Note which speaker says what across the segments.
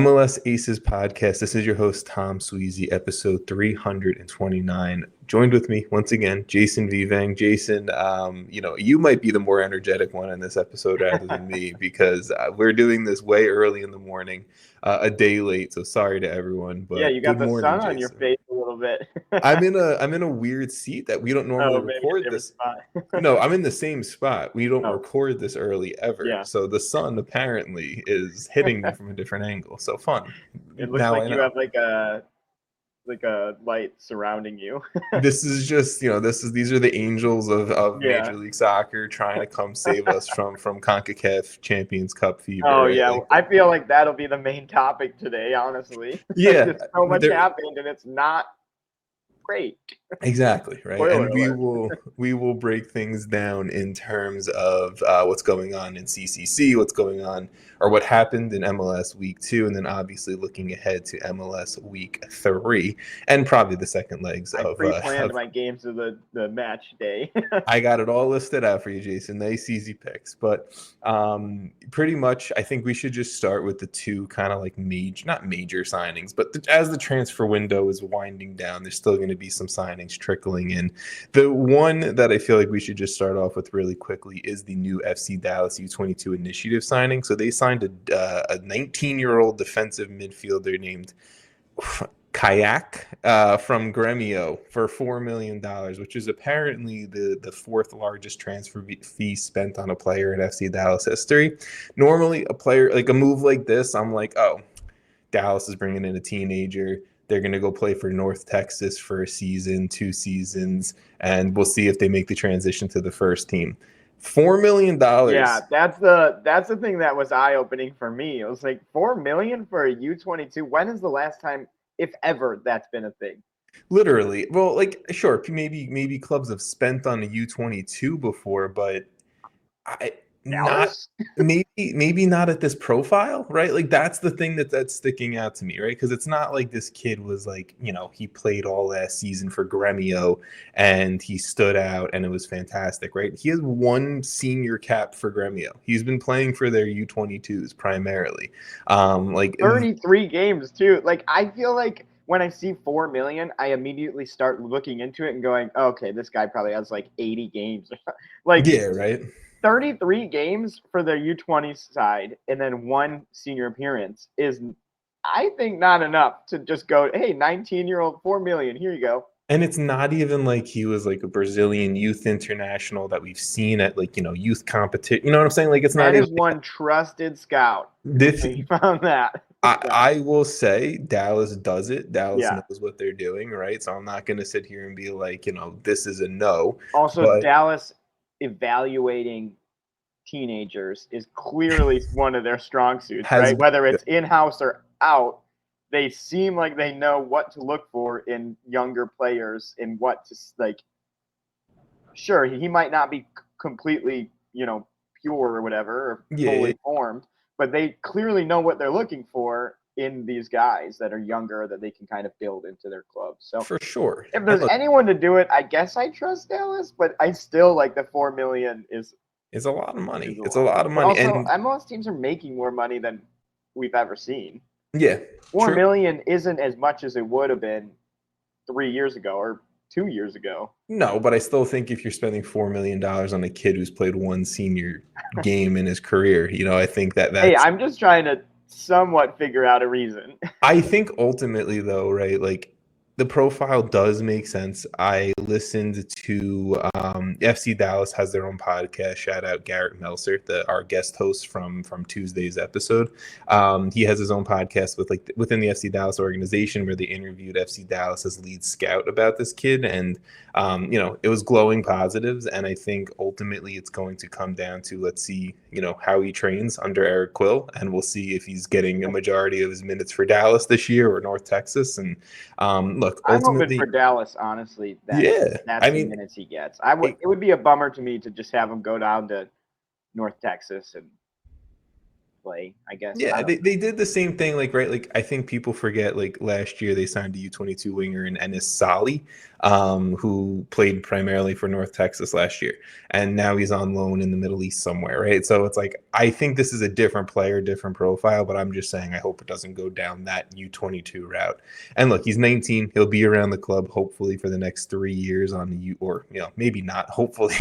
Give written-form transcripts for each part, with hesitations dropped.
Speaker 1: MLS Aces Podcast. This is your host, Tom Sweezy, episode 329. Joined with me once again, Jason Vivang. Jason, you might be the more energetic one in this episode rather than me because we're doing this way early in the morning, a day late. So sorry to everyone. But
Speaker 2: yeah, you got
Speaker 1: good
Speaker 2: the
Speaker 1: morning,
Speaker 2: sun
Speaker 1: Jason.
Speaker 2: on your face a little bit.
Speaker 1: I'm in a weird seat that we don't normally record this. No, I'm in the same spot. We don't record this early ever.
Speaker 2: Yeah.
Speaker 1: So the sun apparently is hitting me from a different angle. So fun.
Speaker 2: It looks like you have like a light surrounding you.
Speaker 1: This is just, these are the angels of Major League Soccer trying to come save us from CONCACAF Champions Cup fever.
Speaker 2: Oh,
Speaker 1: right?
Speaker 2: yeah. I feel like that'll be the main topic today, honestly.
Speaker 1: Yeah.
Speaker 2: So much happened, and it's not great.
Speaker 1: Exactly, right?
Speaker 2: Spoiler
Speaker 1: and
Speaker 2: alert.
Speaker 1: we will break things down in terms of what's going on in CCC, what's going on or what happened in MLS Week 2, and then obviously looking ahead to MLS Week 3, and probably the second legs
Speaker 2: I pre-planned my games of the match day.
Speaker 1: I got it all listed out for you, Jason. Nice, easy picks. But pretty much, I think we should just start with the two kind of like not major signings, but as the transfer window is winding down, there's still going to be some signings trickling in. The one that I feel like we should just start off with really quickly is the new FC Dallas U22 initiative signing. So they signed a 19-year-old defensive midfielder named Kayak from Gremio for $4 million, which is apparently the fourth largest transfer fee spent on a player in FC Dallas history. Normally, a move like this, I'm like, oh, Dallas is bringing in a teenager. They're going to go play for North Texas for a season, 2 seasons, and we'll see if they make the transition to the first team. $4 million.
Speaker 2: Yeah, that's the thing that was eye-opening for me. It was like $4 million for a U22. When is the last time, if ever, that's been a thing?
Speaker 1: Literally. Well, like, sure, maybe clubs have spent on a U22 before, but maybe not at this profile, right? Like that's the thing that's sticking out to me, right? Because it's not like this kid was like, he played all last season for Gremio and he stood out and it was fantastic, right? He has one senior cap for Gremio. He's been playing for their U22s primarily. Like
Speaker 2: 33 games too. Like I feel like when I see $4 million, I immediately start looking into it and going, oh, okay, this guy probably has like 80 games. Like
Speaker 1: yeah, right.
Speaker 2: 33 games for the U20 side and then one senior appearance is, I think, not enough to just go, hey, 19-year-old, $4 million, here you go.
Speaker 1: And it's not even like he was like a Brazilian youth international that we've seen at like, youth competition. You know what I'm saying? Like it's not
Speaker 2: even one trusted scout. He found that.
Speaker 1: I will say Dallas does it. Dallas knows what they're doing, right? So I'm not going to sit here and be like, this is a no.
Speaker 2: Also, Dallas evaluating teenagers is clearly one of their strong suits, right? Whether it's in-house or out, they seem like they know what to look for in younger players and what to like. Sure, he might not be completely, pure or whatever, or fully formed, but they clearly know what they're looking for in these guys that are younger that they can kind of build into their club. So
Speaker 1: for sure,
Speaker 2: if there's anyone to do it, I guess I trust Dallas, but I still like the $4 million is
Speaker 1: a lot of money. It's a lot of money.
Speaker 2: Also, and MLS teams are making more money than we've ever seen.
Speaker 1: Yeah,
Speaker 2: $4 million isn't as much as it would have been 3 years ago or 2 years ago.
Speaker 1: No, but I still think if you're spending $4 million on a kid who's played one senior game in his career, I think that's...
Speaker 2: Hey, I'm just trying to somewhat figure out a reason.
Speaker 1: I think ultimately, though, right, like the profile does make sense. I listened to FC Dallas has their own podcast. Shout out Garrett Melser, our guest host from Tuesday's episode. He has his own podcast within the FC Dallas organization where they interviewed FC Dallas's lead scout about this kid, and it was glowing positives. And I think ultimately it's going to come down to let's see how he trains under Eric Quill, and we'll see if he's getting a majority of his minutes for Dallas this year or North Texas. And look,
Speaker 2: I'm hoping for Dallas, honestly. That's the minutes he gets. It would be a bummer to me to just have him go down to North Texas and play, I guess.
Speaker 1: Yeah, they did the same thing, I think people forget, last year they signed a U22 winger in Enes Sali. who played primarily for North Texas last year, and now he's on loan in the Middle East somewhere, right? So it's like, I think this is a different player, different profile, but I'm just saying I hope it doesn't go down that U22 route. And look, he's 19. He'll be around the club hopefully for the next 3 years on the U, or maybe not. Hopefully,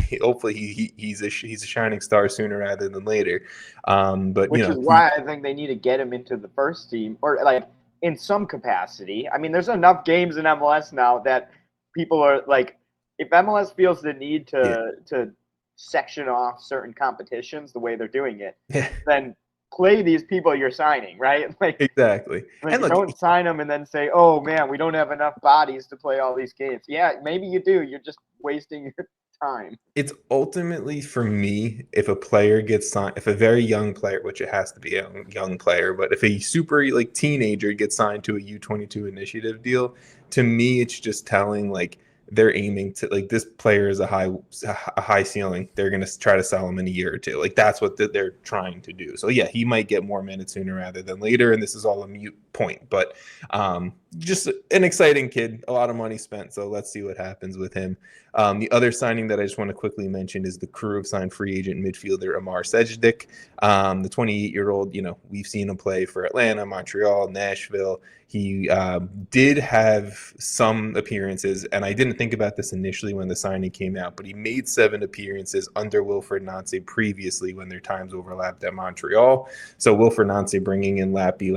Speaker 1: he's a shining star sooner rather than later. But
Speaker 2: which is why I think they need to get him into the first team, or like in some capacity. I mean, there's enough games in MLS now that people are like, if MLS feels the need to section off certain competitions the way they're doing it, then play these people you're signing, right? Like,
Speaker 1: exactly.
Speaker 2: And look, don't sign them and then say, "Oh man, we don't have enough bodies to play all these games." Yeah, maybe you do. You're just wasting your time.
Speaker 1: It's ultimately, for me, if a player gets signed, if a very young player, which it has to be a young player, but if a super like teenager gets signed to a U22 initiative deal, to me, it's just telling like they're aiming to, like, this player is a high ceiling. They're going to try to sell him in a year or two. Like, that's what they're trying to do. So yeah, he might get more minutes sooner rather than later. And this is all a mute point, but just an exciting kid, a lot of money spent. So let's see what happens with him. The other signing that I just want to quickly mention is the Crew have signed free agent midfielder Amar Sejdic. The 28-year-old, we've seen him play for Atlanta, Montreal, Nashville. He did have some appearances, and I didn't think about this initially when the signing came out, but he made 7 appearances under Wilfried Zaha previously when their times overlapped at Montreal. So Wilfried Zaha bringing in Lassi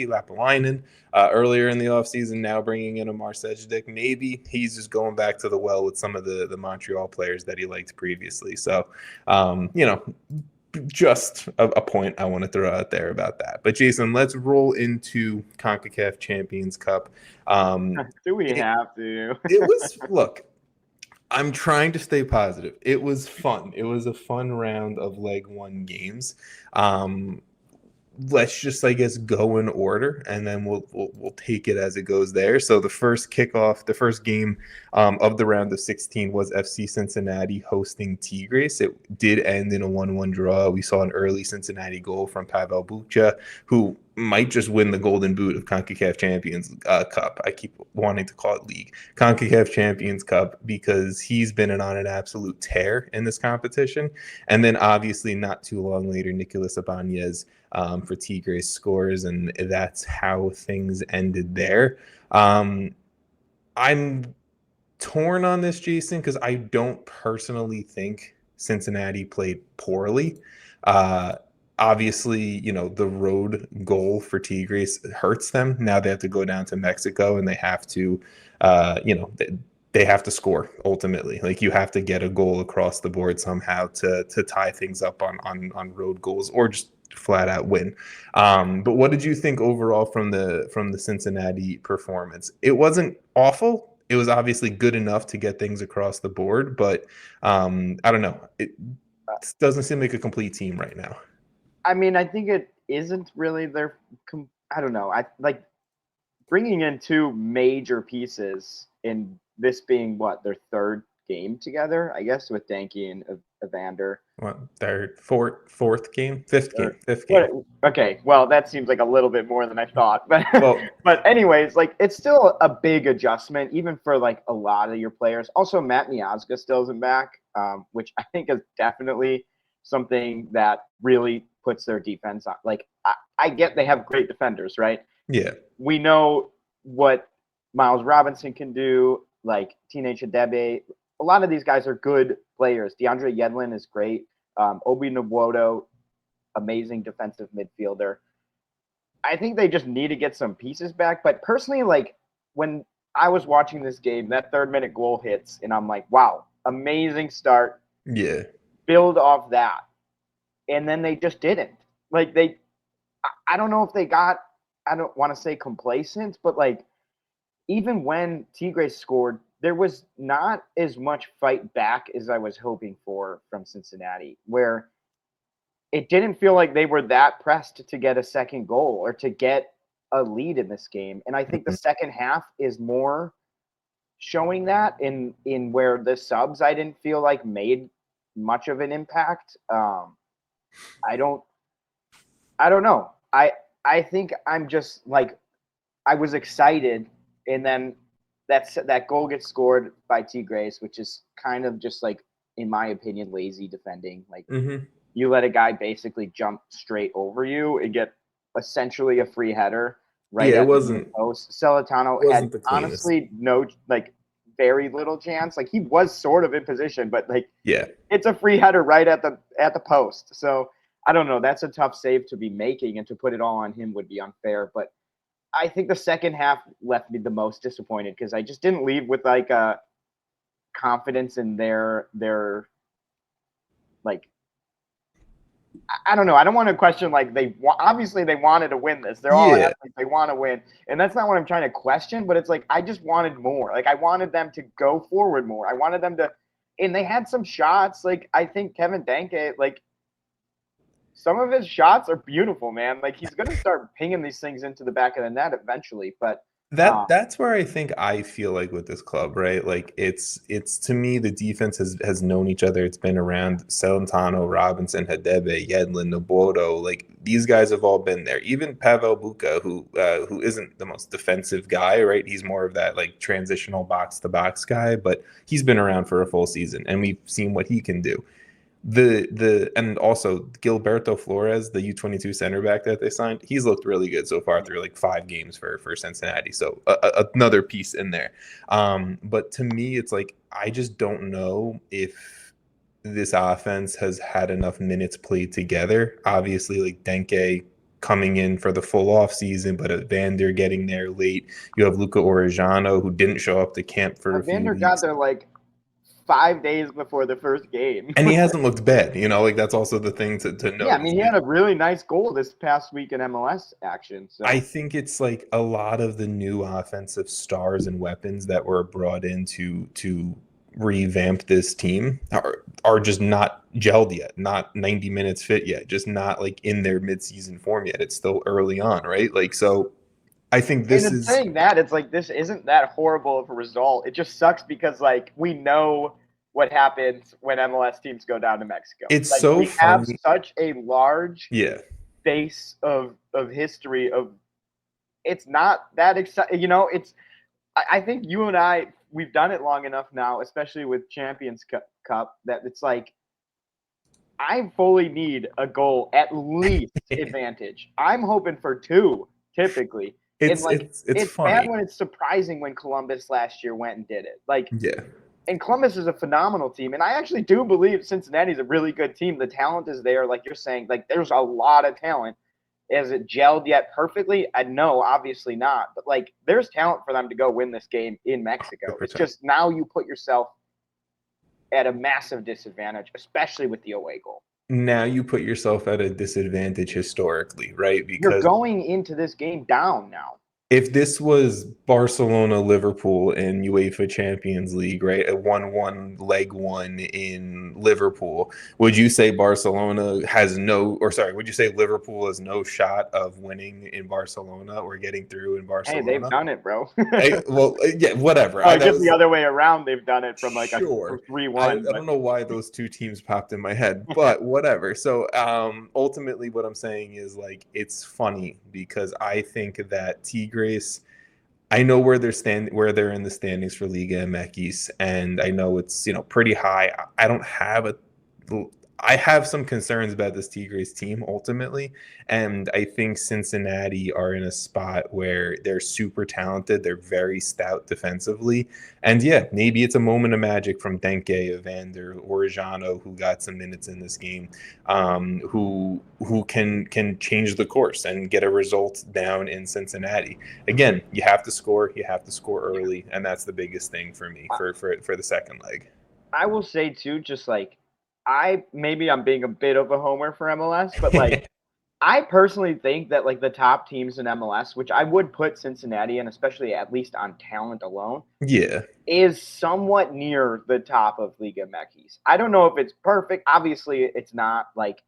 Speaker 1: Lapalainen earlier in the offseason, now bringing in Amar Sejdic. Maybe he's just going back to the well with some of the Montreal players that he liked previously. So, just a point I want to throw out there about that. But Jason, let's roll into CONCACAF Champions Cup.
Speaker 2: Do we have to?
Speaker 1: It was, look, I'm trying to stay positive. It was fun. It was a fun round of leg 1 games. Let's just, I guess, go in order, and then we'll take it as it goes there. So the first game of the round of 16 was FC Cincinnati hosting Tigres. It did end in a 1-1 draw. We saw an early Cincinnati goal from Pavel Bucha, who might just win the Golden Boot of CONCACAF Champions Cup. I keep wanting to call it League. CONCACAF Champions Cup, because he's been on an absolute tear in this competition. And then obviously not too long later, Nicolas Ibanez for Tigres scores, and that's how things ended there. I'm torn on this, Jason, because I don't personally think Cincinnati played poorly. Obviously, the road goal for Tigres hurts them. Now they have to go down to Mexico, and they have to, they have to score ultimately. Like, you have to get a goal across the board somehow to tie things up on road goals, or just flat out win. But what did you think overall from the Cincinnati performance? It wasn't awful. It was obviously good enough to get things across the board, but I don't know. It doesn't seem like a complete team right now.
Speaker 2: I mean, I think it isn't really their. I don't know. I like bringing in 2 major pieces, in this being their 3rd game together, I guess, with Danke and Evander.
Speaker 1: What, their fifth game?
Speaker 2: Okay, well, that seems like a little bit more than I thought, but
Speaker 1: well,
Speaker 2: but anyways, like, it's still a big adjustment, even for like a lot of your players. Also, Matt Miazga still isn't back, which I think is definitely something that really puts their defense on. Like, I get they have great defenders, right?
Speaker 1: Yeah.
Speaker 2: We know what Miles Robinson can do, like Teenage Hadebe. A lot of these guys are good players. DeAndre Yedlin is great. Obi Nwodo, amazing defensive midfielder. I think they just need to get some pieces back. But personally, like, when I was watching this game, that 3rd-minute goal hits, and I'm like, wow, amazing start.
Speaker 1: Yeah.
Speaker 2: Build off that. And then they just didn't. Like, I don't know if they got, I don't want to say complacent, but like, even when Tigres scored, there was not as much fight back as I was hoping for from Cincinnati, where it didn't feel like they were that pressed to get a second goal or to get a lead in this game. And I think the second half is more showing that in where the subs, I didn't feel like made much of an impact. I don't know. I think I'm just like, I was excited, and then that goal gets scored by Tigres, which is kind of just like, in my opinion, lazy defending. Like you let a guy basically jump straight over you and get essentially a free header right at the post. Celentano had honestly no very little chance. Like he was sort of in position, but it's a free header right at the post. So I don't know. That's a tough save to be making, and to put it all on him would be unfair. But I think the second half left me the most disappointed because I just didn't leave with like a confidence in their like. I don't know. I don't want to question obviously they wanted to win this. They're all athletes. They want to win, and that's not what I'm trying to question. But it's like I just wanted more. Like I wanted them to go forward more. I wanted them to, and they had some shots. Like I think Kevin Danke, some of his shots are beautiful, man. Like he's gonna start pinging these things into the back of the net eventually. But
Speaker 1: that's where I think I feel like with this club, right? Like it's to me, the defense has known each other. It's been around. Celentano, Robinson, Hadebe, Yedlin, Nobodo. Like these guys have all been there. Even Pavel Buka, who isn't the most defensive guy, right? He's more of that like transitional box to box guy, but he's been around for a full season, and we've seen what he can do. And also Gilberto Flores, the U22 center back that they signed, he's looked really good so far through like 5 games for Cincinnati. So another piece in there. But to me, it's like I just don't know if this offense has had enough minutes played together. Obviously, like Denke coming in for the full off season, but Evander getting there late. You have Luca Orejano, who didn't show up to camp for
Speaker 2: Evander got there like 5 days before the first game.
Speaker 1: And he hasn't looked bad, like that's also the thing to know.
Speaker 2: Yeah, I mean, he had a really nice goal this past week in MLS action. So
Speaker 1: I think it's like a lot of the new offensive stars and weapons that were brought in to revamp this team are just not gelled yet, not 90 minutes fit yet, just not like in their midseason form yet. It's still early on, right? Like, so I think this is
Speaker 2: saying that it's like this isn't that horrible of a result. It just sucks because like we know what happens when MLS teams go down to Mexico.
Speaker 1: It's
Speaker 2: like,
Speaker 1: so
Speaker 2: we
Speaker 1: funny.
Speaker 2: have such a large base of history of. It's not that exciting, It's I think you and I we've done it long enough now, especially with Champions Cup, that it's like I fully need a goal at least advantage. I'm hoping for 2 typically.
Speaker 1: It's funny.
Speaker 2: Bad when it's surprising when Columbus last year went and did it. And Columbus is a phenomenal team. And I actually do believe Cincinnati's a really good team. The talent is there, like you're saying. Like there's a lot of talent. Is it gelled yet perfectly? No, obviously not. But like there's talent for them to go win this game in Mexico. 100%. It's just now you put yourself at a massive disadvantage, especially with the away goal.
Speaker 1: Now you put yourself at a disadvantage historically, right? Because
Speaker 2: you're going into this game down now.
Speaker 1: If this was Barcelona, Liverpool in UEFA Champions League, right, a 1-1 leg one in Liverpool, would you say Liverpool has no shot of winning in Barcelona or getting through in Barcelona?
Speaker 2: Hey, they've done it, bro.
Speaker 1: Yeah, whatever.
Speaker 2: I guess the other way around, they've done it from like a 3-1.
Speaker 1: I don't know why those 2 teams popped in my head, but whatever. So ultimately what I'm saying is like it's funny because I think that Tigres, I know where they're in the standings for Liga MX, and I know it's pretty high. I have some concerns about this Tigres team ultimately, and I think Cincinnati are in a spot where they're super talented. They're very stout defensively, and yeah, maybe it's a moment of magic from Denke, Evander, Orejano, who got some minutes in this game, who can change the course and get a result down in Cincinnati. Again, you have to score early, and that's the biggest thing for me for the second leg.
Speaker 2: I will say too, just like. I'm being a bit of a homer for MLS, but like I personally think that like the top teams in MLS, which I would put Cincinnati in, especially at least on talent alone, is somewhat near the top of Liga MX. I don't know if it's perfect. Obviously, it's not like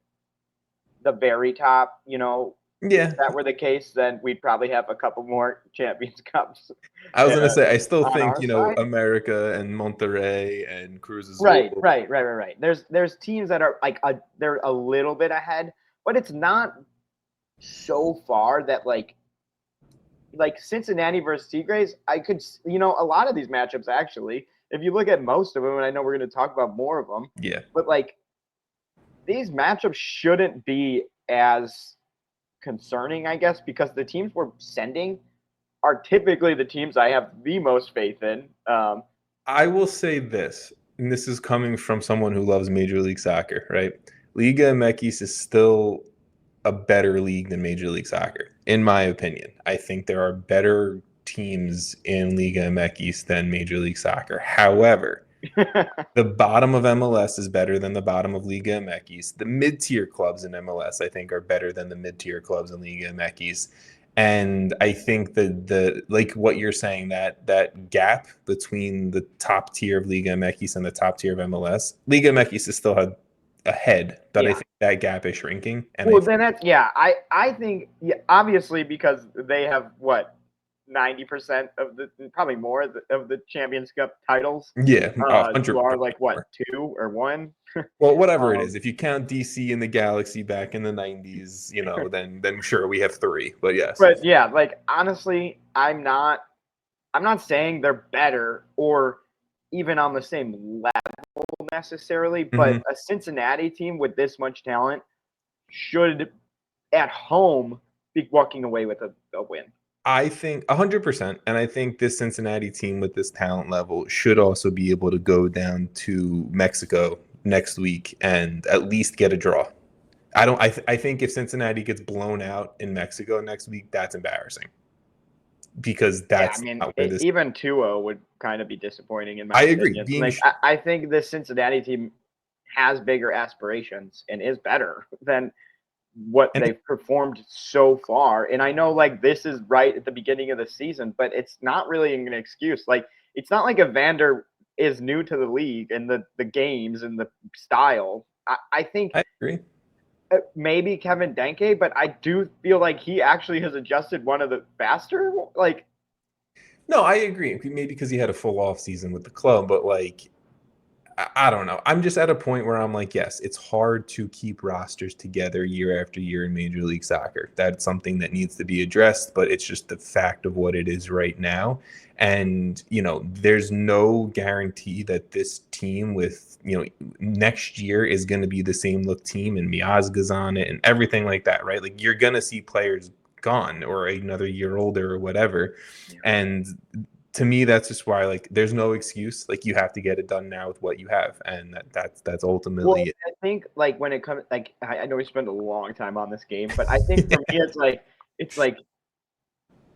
Speaker 2: the very top,
Speaker 1: Yeah.
Speaker 2: If that were the case, then we'd probably have a couple more Champions Cups.
Speaker 1: I was going to say, I still think, America and Monterrey and Cruz Azul.
Speaker 2: Right. There's teams that are like, they're a little bit ahead, but it's not so far that like, like Cincinnati versus Tigres, I could, a lot of these matchups actually, if you look at most of them, and I know we're going to talk about more of them,
Speaker 1: Yeah.
Speaker 2: but like these matchups shouldn't be as concerning, I guess, because the teams we're sending are typically the teams I have the most faith in.
Speaker 1: I will say this, and this is coming from someone who loves Major League Soccer, right? Liga MX is still a better league than Major League Soccer, in my opinion. I think there are better teams in Liga MX than Major League Soccer. However, the bottom of MLS is better than the bottom of Liga MX. The mid-tier clubs in MLS, I think, are better than the mid-tier clubs in Liga MX. And I think the like what you're saying, that gap between the top tier of Liga MX and the top tier of MLS, Liga MX is still ahead, but I think that gap is shrinking. And
Speaker 2: I think obviously because they have 90% of the, probably more of the Champions Cup titles.
Speaker 1: Yeah,
Speaker 2: you are like what, 2 or 1?
Speaker 1: Well, whatever it is, if you count DC and the Galaxy back in the 90s, then sure we have 3. But yes.
Speaker 2: But yeah, like honestly, I'm not saying they're better or even on the same level necessarily, but a Cincinnati team with this much talent should at home be walking away with a win.
Speaker 1: I think 100%. And I think this Cincinnati team with this talent level should also be able to go down to Mexico next week and at least get a draw. I think if Cincinnati gets blown out in Mexico next week, that's embarrassing. Because that's
Speaker 2: even 2-0 would kind of be disappointing in my opinion.
Speaker 1: Agree.
Speaker 2: I think the Cincinnati team has bigger aspirations and is better than what they've performed so far. And I know like this is right at the beginning of the season, but it's not really an excuse. Like it's not like Evander is new to the league and the games and the style. I think
Speaker 1: I agree.
Speaker 2: Maybe Kevin Denke, but I do feel like he actually has adjusted one of the faster. Like,
Speaker 1: no, I agree. Maybe because he had a full off season with the club, but like, I don't know. I'm just at a point where I'm like, yes, it's hard to keep rosters together year after year in Major League Soccer. That's something that needs to be addressed, but it's just the fact of what it is right now. And, there's no guarantee that this team with, next year is going to be the same look team and Miazga's on it and everything like that, right? Like you're going to see players gone or another year older or whatever. Yeah. And to me, that's just why, like, there's no excuse. Like, you have to get it done now with what you have, and that's ultimately it.
Speaker 2: I think, like, when it comes, like, I know we spent a long time on this game, but I think for me, it's like,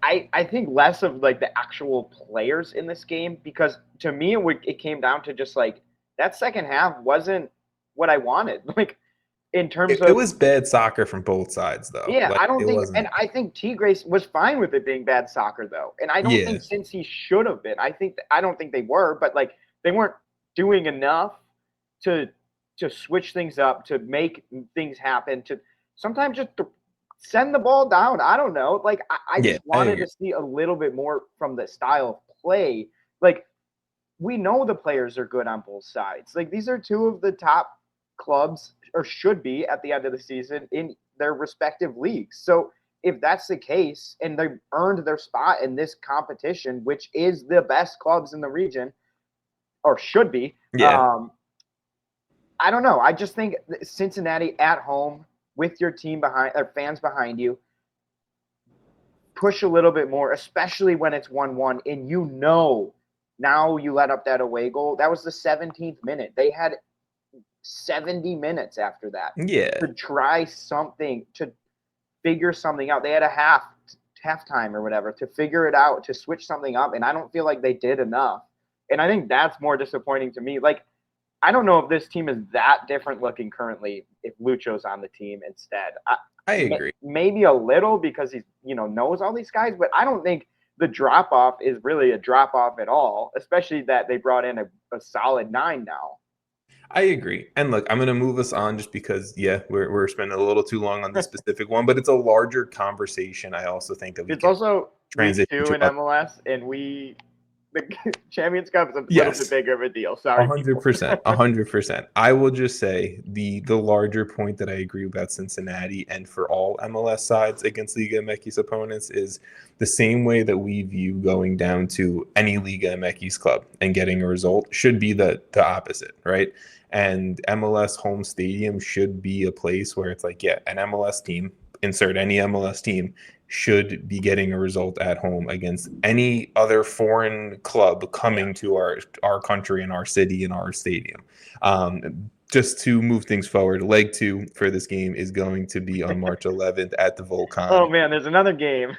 Speaker 2: I think less of like the actual players in this game, because to me, it came down to just like that second half wasn't what I wanted. Like, in terms of,
Speaker 1: it was bad soccer from both sides, though.
Speaker 2: Yeah,
Speaker 1: like,
Speaker 2: I don't think, and I think Tigres was fine with it being bad soccer, though, and I don't think since he should have been. I don't think they were, but like they weren't doing enough to switch things up, to make things happen, to sometimes just to send the ball down. I don't know. Like I just wanted to see a little bit more from the style of play. Like we know the players are good on both sides. Like these are two of the top clubs, or should be at the end of the season in their respective leagues. So if that's the case and they've earned their spot in this competition, which is the best clubs in the region, or should be, I don't know. I just think Cincinnati at home with your team behind, or fans behind you, push a little bit more, especially when it's 1-1 and now you let up that away goal. That was the 17th minute. They had 70 minutes after that to try something, to figure something out. They had a halftime or whatever to figure it out, to switch something up, and I don't feel like they did enough. And I think that's more disappointing to me. Like, I don't know if this team is that different looking currently if Lucho's on the team instead.
Speaker 1: I agree.
Speaker 2: Maybe a little because he knows all these guys, but I don't think the drop-off is really a drop-off at all, especially that they brought in a solid 9 now.
Speaker 1: I agree. And look, I'm going to move us on just because, we're spending a little too long on this specific one, but it's a larger conversation. I also think that
Speaker 2: it's also transition to in MLS, and we the Champions Cup is a little bit bigger of a deal. Sorry,
Speaker 1: 100%, 100%. I will just say the larger point that I agree about Cincinnati and for all MLS sides against Liga MX opponents is the same way that we view going down to any Liga MX club and getting a result should be the opposite, right? And MLS home stadium should be a place where it's like, yeah, an MLS team, insert any MLS team, should be getting a result at home against any other foreign club coming to our country and our city and our stadium. Just to move things forward, leg 2 for this game is going to be on March 11th at the Volcan.
Speaker 2: Oh man, there's another game.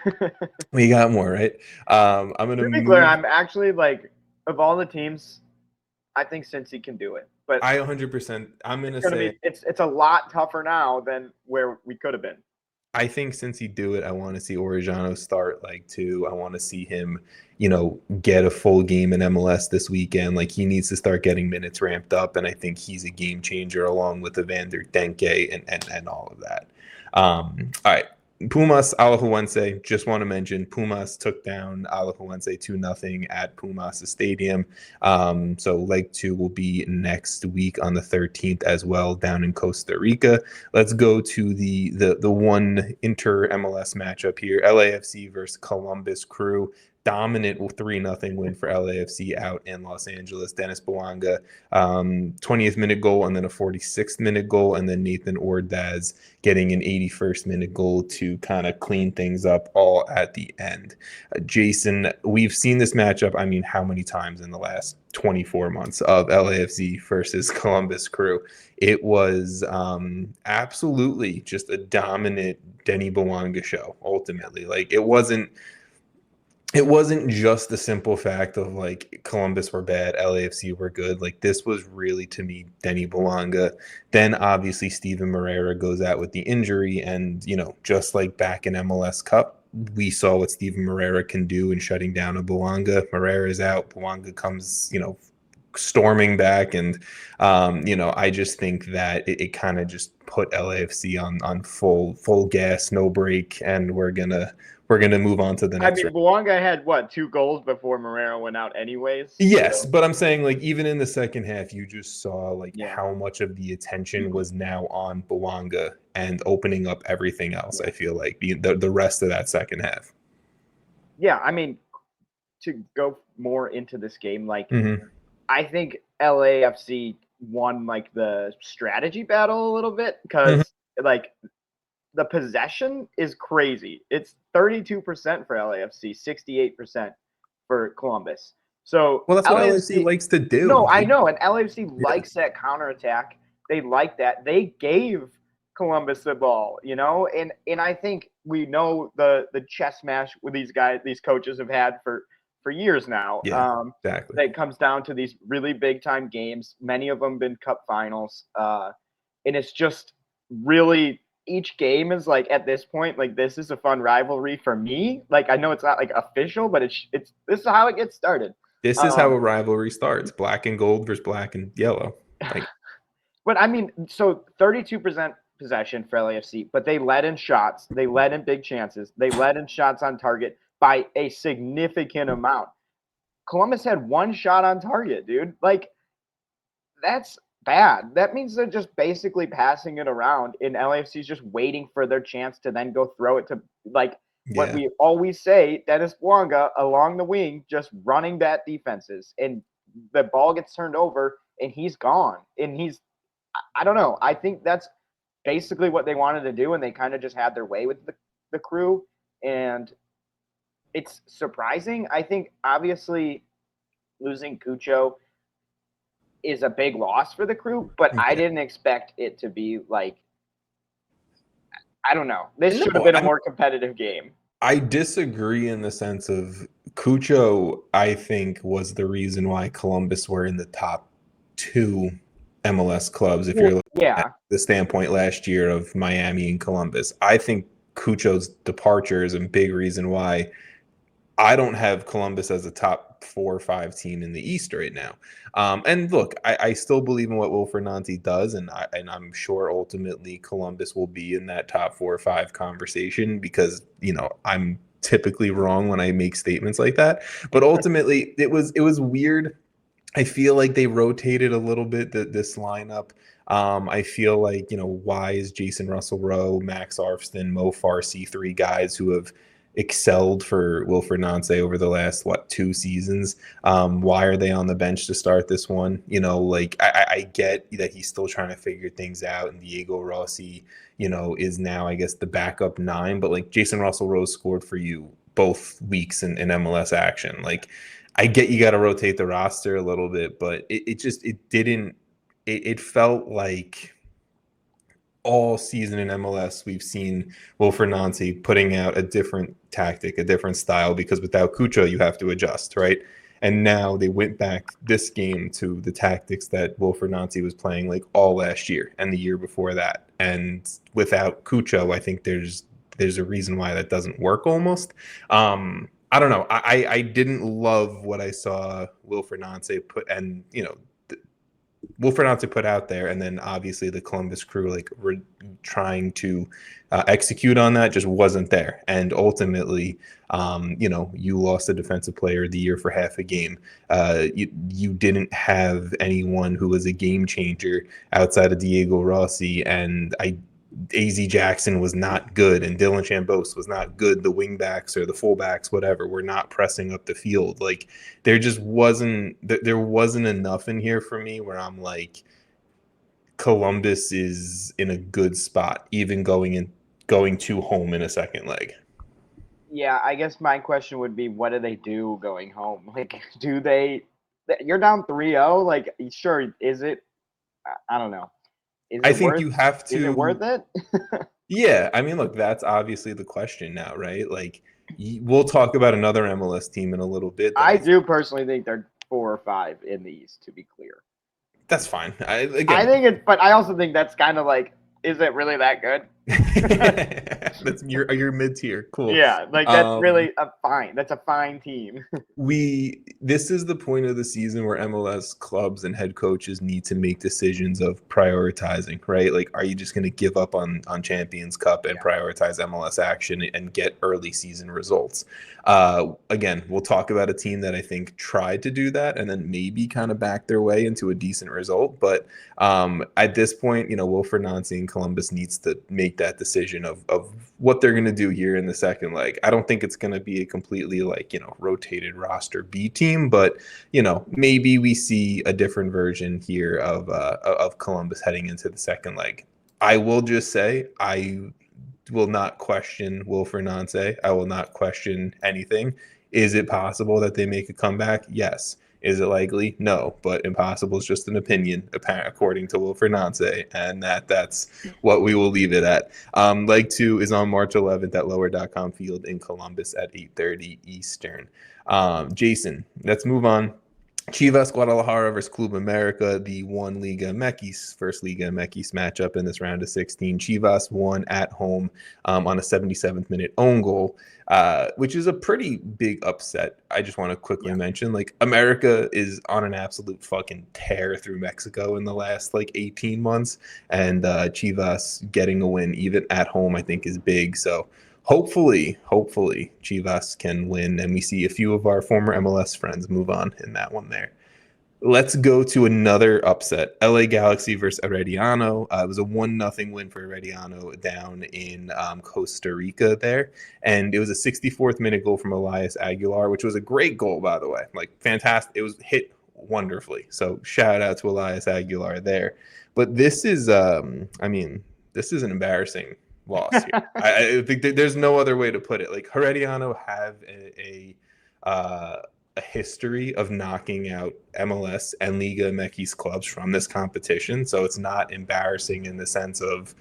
Speaker 1: We got more, right? I'm gonna
Speaker 2: be clear. I'm actually like, of all the teams, I think Cincy can do it. But
Speaker 1: I 100%. I'm gonna say
Speaker 2: it's a lot tougher now than where we could have been.
Speaker 1: I think since he do it, I want to see Orellano start leg 2. I want to see him, get a full game in MLS this weekend. Like, he needs to start getting minutes ramped up, and I think he's a game changer along with Evander Denke and all of that. All right. Pumas, Alajuelense, just want to mention Pumas took down Alajuelense 2-0 at Pumas Stadium. So leg 2 will be next week on the 13th as well down in Costa Rica. Let's go to the one inter-MLS matchup here, LAFC versus Columbus Crew. Dominant 3-0 win for LAFC out in Los Angeles. Dennis Bouanga, 20th minute goal and then a 46th minute goal, and then Nathan Ordaz getting an 81st minute goal to kind of clean things up all at the end. Jason, we've seen this matchup, how many times in the last 24 months of LAFC versus Columbus Crew? It was absolutely just a dominant Denny Bouanga show, ultimately. Like, it wasn't just the simple fact of like Columbus were bad, LAFC were good. Like, this was really, to me, Denny Bouanga. Then obviously Steven Moreira goes out with the injury, and just like back in MLS Cup, we saw what Steven Moreira can do in shutting down a Bouanga. Moreira's out, Bouanga comes storming back, and I just think that it kind of just put LAFC on full gas, no break, and we're gonna move on to the next round.
Speaker 2: Bouanga had 2 goals before Moreira went out anyways?
Speaker 1: Yes, but I'm saying, like, even in the second half, you just saw how much of the attention was now on Bouanga and opening up everything else. I feel like the rest of that second half.
Speaker 2: Yeah, to go more into this game, I think LAFC won the strategy battle a little bit because the possession is crazy. It's 32% for LAFC, 68% for Columbus. So
Speaker 1: that's what LAFC likes to do.
Speaker 2: No, I know, and LAFC likes that counterattack. They like that. They gave Columbus the ball, and I think we know the chess match with these guys, these coaches have had for years now.
Speaker 1: Yeah, exactly.
Speaker 2: That comes down to these really big time games. Many of them been cup finals, and it's just really. Each game is at this point, this is a fun rivalry for me. I know it's not official, but it's this is how it gets started.
Speaker 1: This is how a rivalry starts: black and gold versus black and yellow.
Speaker 2: But so 32% possession for LAFC, but they led in shots, they led in big chances, they led in shots on target by a significant amount. Columbus had 1 shot on target, dude. That's bad. That means they're just basically passing it around, and LAFC's just waiting for their chance to then go throw it to what we always say, Dennis Bouanga along the wing, just running that defenses, and the ball gets turned over and he's gone. And I don't know. I think that's basically what they wanted to do, and they kind of just had their way with the Crew, and it's surprising. I think obviously losing Cucho is a big loss for the Crew, but I didn't expect it to be I don't know. This should have been a more competitive game.
Speaker 1: I disagree in the sense of Cucho, I think, was the reason why Columbus were in the top 2 MLS clubs, if you're looking at the standpoint last year of Miami and Columbus. I think Cucho's departure is a big reason why I don't have Columbus as a top 4 or 5 team in the East right now. And look, I still believe in what Wilfried Zaha does, and I'm sure ultimately Columbus will be in that top 4 or 5 conversation because, I'm typically wrong when I make statements like that. But ultimately, it was weird. I feel like they rotated a little bit this lineup. I feel like, why is Jason Russell-Rowe, Max Arfston, Mo Farsi, three guys who have excelled for Wilfried Zaha over the last, 2 seasons? Why are they on the bench to start this one? I get that he's still trying to figure things out, and Diego Rossi, is now, I guess, the backup 9. But, like, Jason Russell-Rowe scored for you both weeks in MLS action. Like, I get you got to rotate the roster a little bit, but it felt like all season in MLS we've seen Wilfried Zaha putting out a different tactic, a different style, because without Cucho you have to adjust, right? And now they went back this game to the tactics that Wilfried Zaha was playing like all last year and the year before that. And without Cucho, I think there's a reason why that doesn't work almost. I don't know. I didn't love what I saw Wilfried Zaha put, and Wilfried Zaha put out there, and then obviously the Columbus Crew were trying to execute on that, just wasn't there. And ultimately, you lost a defensive player of the year for half a game. You didn't have anyone who was a game changer outside of Diego Rossi, and AZ Jackson was not good, and Dylan Chambos was not good. The wingbacks or the fullbacks, whatever, were not pressing up the field. Like, there wasn't enough in here for me where I'm like, Columbus is in a good spot, even going to home in a second leg.
Speaker 2: Yeah, I guess my question would be, what do they do going home? Like, you're down 3-0? Like, sure, is it? I don't know.
Speaker 1: I think you have to.
Speaker 2: Is it worth it?
Speaker 1: Yeah, I mean, look, that's obviously the question now, right? Like, we'll talk about another MLS team in a little bit.
Speaker 2: I do personally think they're 4 or 5 in the East, to be clear.
Speaker 1: That's fine. I
Speaker 2: think it's, but I also think that's kind of like, is it really that good?
Speaker 1: That's your mid-tier. Cool.
Speaker 2: Yeah, like that's really that's a fine team.
Speaker 1: This is the point of the season where MLS clubs and head coaches need to make decisions of prioritizing, right? Like, are you just going to give up on Champions Cup and prioritize MLS action and get early season results? Again, we'll talk about a team that I think tried to do that and then maybe kind of backed their way into a decent result. But at this point, Wilfried Zaha and Columbus needs to make that decision of what they're going to do here in the second leg. I don't think it's going to be a completely rotated roster B team, but maybe we see a different version here of Columbus heading into the second leg. I will just say I will not question Wilfried Zaha. I will not question anything. Is it possible that they make a comeback? Yes. Is it likely? No, but impossible is just an opinion, according to Wilfried Zaha, and that's what we will leave it at. Leg 2 is on March 11th at Lower.com Field in Columbus at 8:30 Eastern. Jason, let's move on. Chivas Guadalajara versus Club America, the first Liga MX matchup in this round of 16. Chivas won at home on a 77th minute own goal, which is a pretty big upset. I just want to quickly mention, America is on an absolute fucking tear through Mexico in the last 18 months, and Chivas getting a win even at home I think is big. So hopefully Chivas can win and we see a few of our former MLS friends move on in that one there. Let's go to another upset. LA Galaxy versus Herediano. It was a 1-0 win for Herediano down in Costa Rica there. And it was a 64th minute goal from Elias Aguilar, which was a great goal, by the way. Fantastic. It was hit wonderfully. So shout out to Elias Aguilar there. But this is, this is an embarrassing loss here. I think there's no other way to put it. Herediano have a history of knocking out MLS and Liga MX clubs from this competition, so it's not embarrassing in the sense of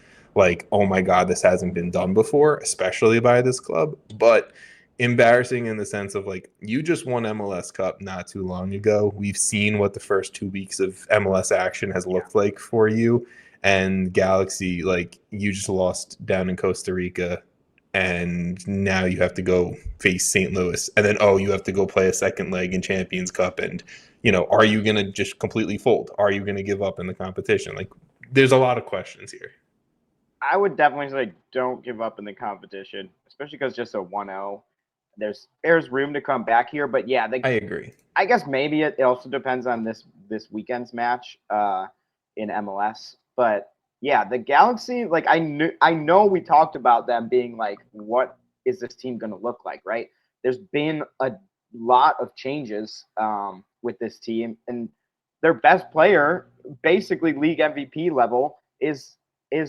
Speaker 1: oh my god, this hasn't been done before, especially by this club, but embarrassing in the sense of you just won MLS Cup not too long ago. We've seen what the first 2 weeks of MLS action has looked like for you. And Galaxy, you just lost down in Costa Rica, and now you have to go face St. Louis, and then you have to go play a second leg in Champions Cup, and are you going to just completely fold? Are you going to give up in the competition? There's a lot of questions here.
Speaker 2: I would definitely say don't give up in the competition, especially because just a 1-0. there's room to come back here. But yeah,
Speaker 1: I agree.
Speaker 2: I guess maybe it also depends on this weekend's match in MLS. But yeah, the Galaxy, like I know we talked about them being like, what is this team going to look like, right? There's been a lot of changes with this team, and their best player, basically league MVP level, is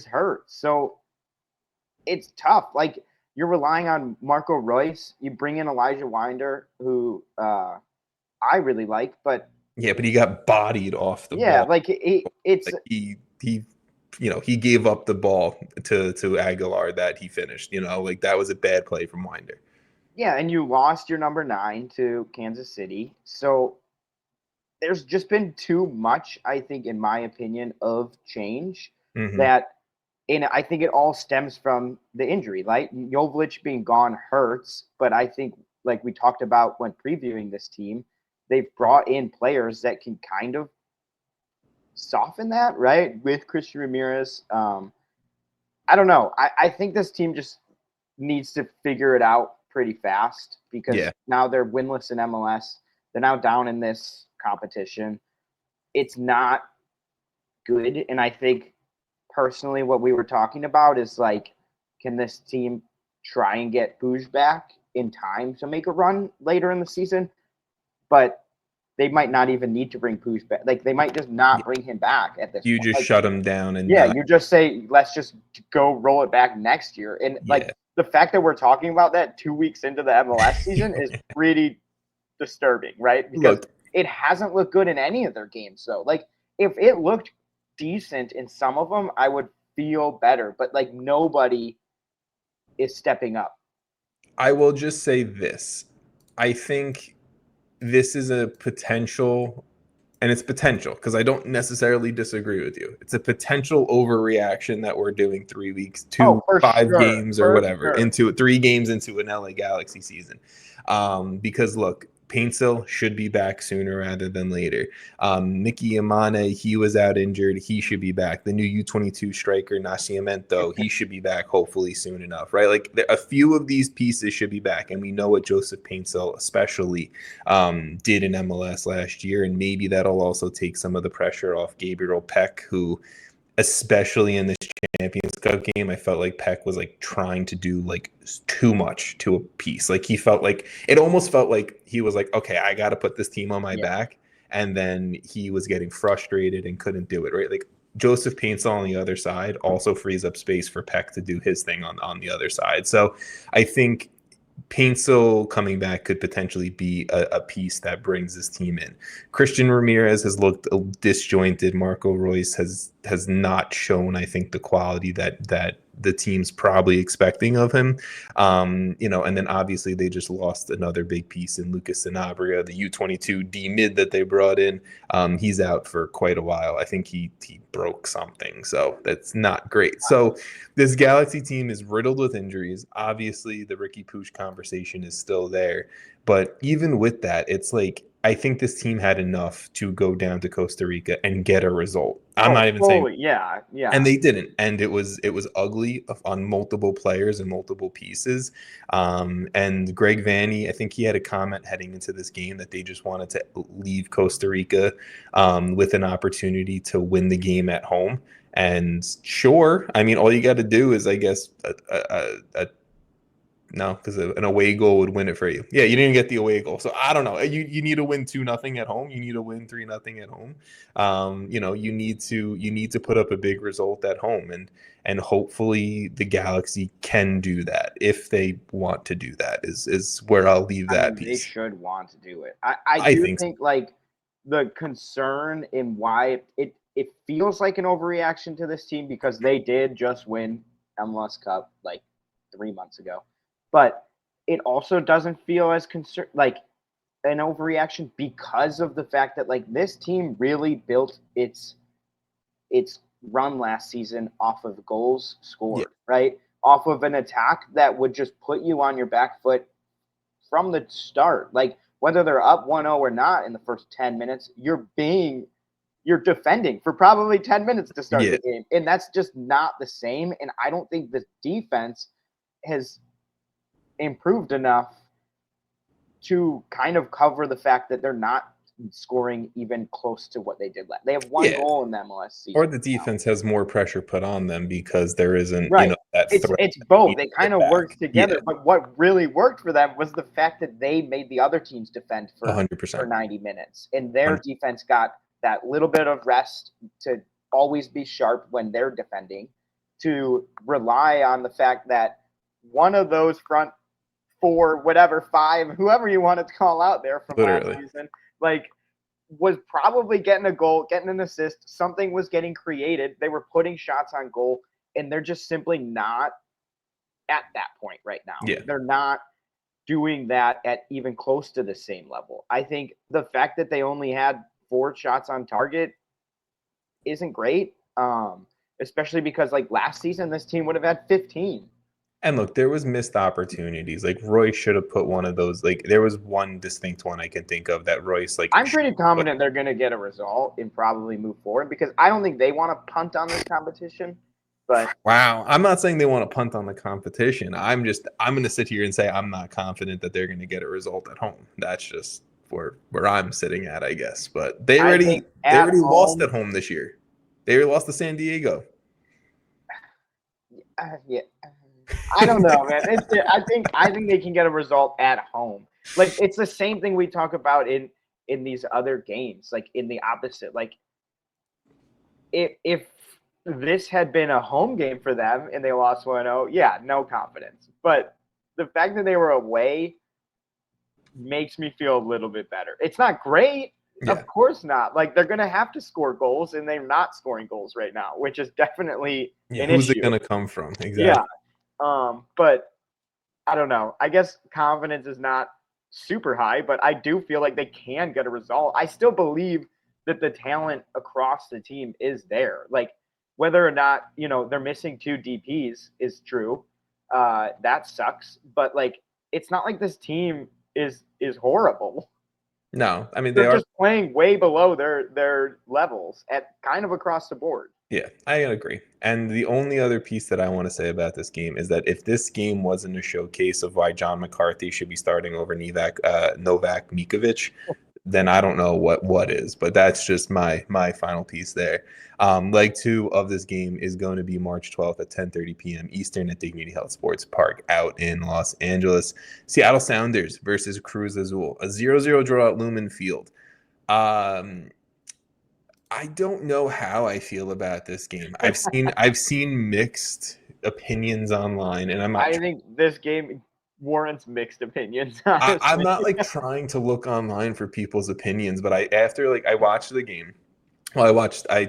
Speaker 2: hurt. So it's tough. Like, you're relying on Marco Reus. You bring in Elijah Winder, who I really like, but
Speaker 1: yeah, but he got bodied off the
Speaker 2: yeah,
Speaker 1: ball.
Speaker 2: like it's
Speaker 1: like he he gave up the ball to Aguilar that he finished. Like that was a bad play from Winder.
Speaker 2: Yeah, and you lost your number 9 to Kansas City, so there's just been too much, I think, in my opinion, of change that. And I think it all stems from the injury. Like, Jovic being gone hurts, but I think, like we talked about when previewing this team, they've brought in players that can kind of soften that, right? With Christian Ramirez. I don't know. I think this team just needs to figure it out pretty fast because now they're winless in MLS. They're now down in this competition. It's not good, and I think personally, what we were talking about is like, can this team try and get Puig back in time to make a run later in the season? But they might not even need to bring Puig back. Like, they might just not bring him back at this
Speaker 1: point. You just shut him down. And
Speaker 2: you just say, let's just go roll it back next year. And like, the fact that we're talking about that 2 weeks into the MLS season is pretty disturbing, right? Because it hasn't looked good in any of their games. So, like, if it looked decent in some of them, I would feel better, but like, nobody is stepping up.
Speaker 1: I will just say this. I think this is a potential, and it's potential because I don't necessarily disagree with you. It's a potential overreaction that we're doing 3 weeks, 5 games or whatever, into 3 games into an LA Galaxy season. Because look, Paintsill should be back sooner rather than later. Nicky Amane, he was out injured. He should be back. The new U22 striker, Nascimento, he should be back hopefully soon enough, right? Like, a few of these pieces should be back, and we know what Joseph Paintsill especially did in MLS last year, and maybe that'll also take some of the pressure off Gabriel Peck, who, especially in this Champions Cup game, I felt like Peck was like trying to do like too much to a piece. Like, it almost felt like he was like, okay, I got to put this team on my back. And then he was getting frustrated and couldn't do it, right? Like, Joseph Paintsill on the other side also frees up space for Peck to do his thing on the other side. So I think Paintsill coming back could potentially be a piece that brings this team in. Christian Ramirez has looked disjointed. Marco Reus has not shown, I think, the quality that the team's probably expecting of him. And then obviously they just lost another big piece in Lucas Sanabria, the U22 D mid that they brought in. He's out for quite a while. I think he broke something, so that's not great. So this Galaxy team is riddled with injuries. Obviously, the Ricky Puig conversation is still there, but even with that, it's like, I think this team had enough to go down to Costa Rica and get a result. I'm not even saying,
Speaker 2: yeah,
Speaker 1: and they didn't, and it was ugly on multiple players and multiple pieces. And Greg Vanney, I think he had a comment heading into this game that they just wanted to leave Costa Rica with an opportunity to win the game at home. And sure, I mean, all you got to do is, I guess, no, because an away goal would win it for you. Yeah, you didn't get the away goal. So I don't know. You need to win 2-0 at home. You need to win 3-0 at home. You need to put up a big result at home, and hopefully the Galaxy can do that if they want to do that. Is where I'll leave that piece.
Speaker 2: They should want to do it. I think so. Like, the concern in why it feels like an overreaction to this team, because they did just win MLS Cup like 3 months ago. But it also doesn't feel as like an overreaction because of the fact that, like, this team really built its run last season off of goals scored, right? Off of an attack that would just put you on your back foot from the start. Like, whether they're up 1-0 or not in the first 10 minutes, you're defending for probably 10 minutes to start the game. And that's just not the same. And I don't think the defense has improved enough to kind of cover the fact that they're not scoring even close to what they did last. They have one goal in the MLS season.
Speaker 1: Or the defense has more pressure put on them because there isn't, that threat.
Speaker 2: It's both. They kind of work together. Yeah. But what really worked for them was the fact that they made the other teams defend for
Speaker 1: 100%.
Speaker 2: 90 minutes. And their defense got that little bit of rest to always be sharp when they're defending, to rely on the fact that one of those front four, whatever, five, whoever you wanted to call out there from last season, was probably getting a goal, getting an assist. Something was getting created. They were putting shots on goal, and they're just simply not at that point right now.
Speaker 1: Yeah.
Speaker 2: They're not doing that at even close to the same level. I think the fact that they only had 4 shots on target isn't great, especially because last season this team would have had 15.
Speaker 1: And look, there was missed opportunities. Roy should have put one of those. There was one distinct one I can think of that Royce
Speaker 2: I'm pretty confident they're going to get a result and probably move forward, because I don't think they want to punt on this competition. But
Speaker 1: wow, I'm not saying they want to punt on the competition. I'm going to sit here and say I'm not confident that they're going to get a result at home. That's just where I'm sitting at, I guess. But they already lost at home this year. They already lost to San Diego.
Speaker 2: Yeah. I don't know, man. I think they can get a result at home. It's the same thing we talk about in these other games, in the opposite. If this had been a home game for them and they lost 1-0, yeah, no confidence. But the fact that they were away makes me feel a little bit better. It's not great. Yeah. Of course not. They're going to have to score goals, and they're not scoring goals right now, which is definitely an issue.
Speaker 1: Who's it going to come from? Exactly.
Speaker 2: Yeah. But I don't know. I guess confidence is not super high, but I do feel like they can get a result. I still believe that the talent across the team is there. Whether or not, they're missing 2 DPs is true. That sucks. But it's not like this team is horrible.
Speaker 1: No, I mean,
Speaker 2: they're just playing way below their levels at kind of across the board.
Speaker 1: Yeah, I agree. And the only other piece that I want to say about this game is that if this game wasn't a showcase of why John McCarthy should be starting over Novak Mikovic, then I don't know what is. But that's just my final piece there. Leg 2 of this game is going to be March 12th at 10:30 p.m. Eastern at Dignity Health Sports Park out in Los Angeles. Seattle Sounders versus Cruz Azul, a 0-0 draw at Lumen Field. I don't know how I feel about this game. I've seen mixed opinions online, and I
Speaker 2: think this game warrants mixed opinions.
Speaker 1: I'm not trying to look online for people's opinions, but I watched the game. Well, I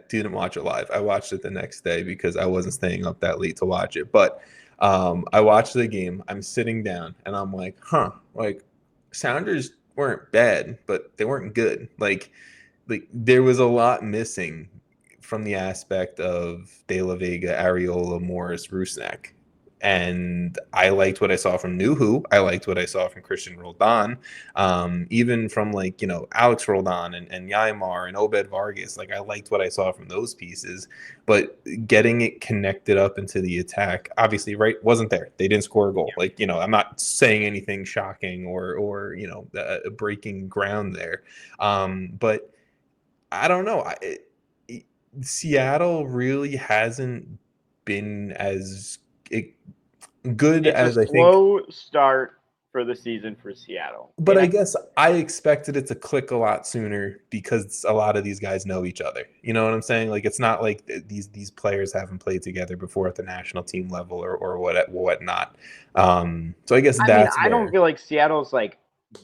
Speaker 1: didn't watch it live. I watched it the next day because I wasn't staying up that late to watch it. But I watched the game. I'm sitting down, and I'm like, Sounders weren't bad, but they weren't good. There was a lot missing from the aspect of De La Vega, Areola, Morris, Rusnak. And I liked what I saw from Nuhu. I liked what I saw from Christian Roldan. Even from Alex Roldan and Yaimar and Obed Vargas. I liked what I saw from those pieces. But getting it connected up into the attack, obviously, wasn't there. They didn't score a goal. I'm not saying anything shocking or breaking ground there. But I don't know. Seattle really hasn't been as good as I think.
Speaker 2: Slow start for the season for Seattle.
Speaker 1: But I guess I expected it to click a lot sooner because a lot of these guys know each other. You know what I'm saying? It's not like these players haven't played together before at the national team level or whatnot. So I guess I
Speaker 2: don't feel like Seattle's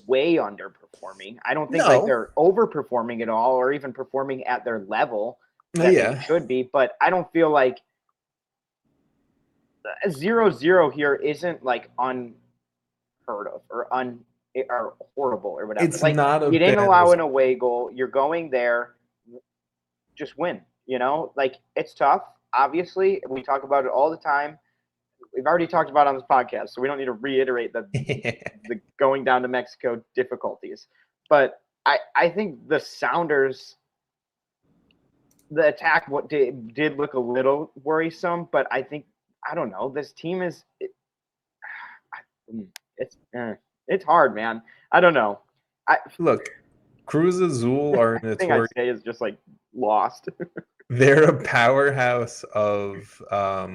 Speaker 2: way underperforming. I don't think they're overperforming at all or even performing at their level that they should be. But I don't feel like a 0-0 here isn't unheard of or horrible or whatever.
Speaker 1: It's not
Speaker 2: you didn't allow an away goal. You're going there, just win. It's tough. Obviously, we talk about it all the time. We've already talked about it on this podcast, so we don't need to reiterate the going down to Mexico difficulties. But I think the Sounders, the attack did look a little worrisome, but I don't know. This team is It's hard, man. I don't know.
Speaker 1: Look, Cruz Azul are
Speaker 2: Thing I
Speaker 1: notorious.
Speaker 2: say is just like lost.
Speaker 1: They're a powerhouse of Liga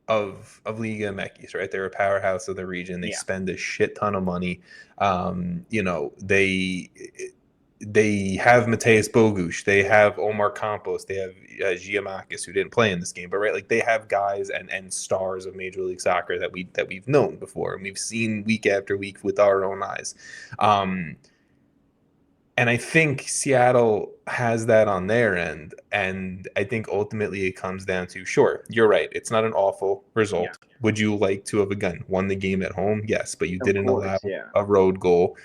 Speaker 1: MX, right? They're a powerhouse of the region. They spend a shit ton of money. They have Mateus Bogusz, they have Omar Campos, they have Giamakis, who didn't play in this game, but right, like they have guys and stars of Major League Soccer that we've known before and we've seen week after week with our own eyes. And I think Seattle has that on their end. And I think ultimately it comes down to, sure, you're right. It's not an awful result. Yeah. Would you like to have, again, won the game at home? Yes, but you didn't allow a road goal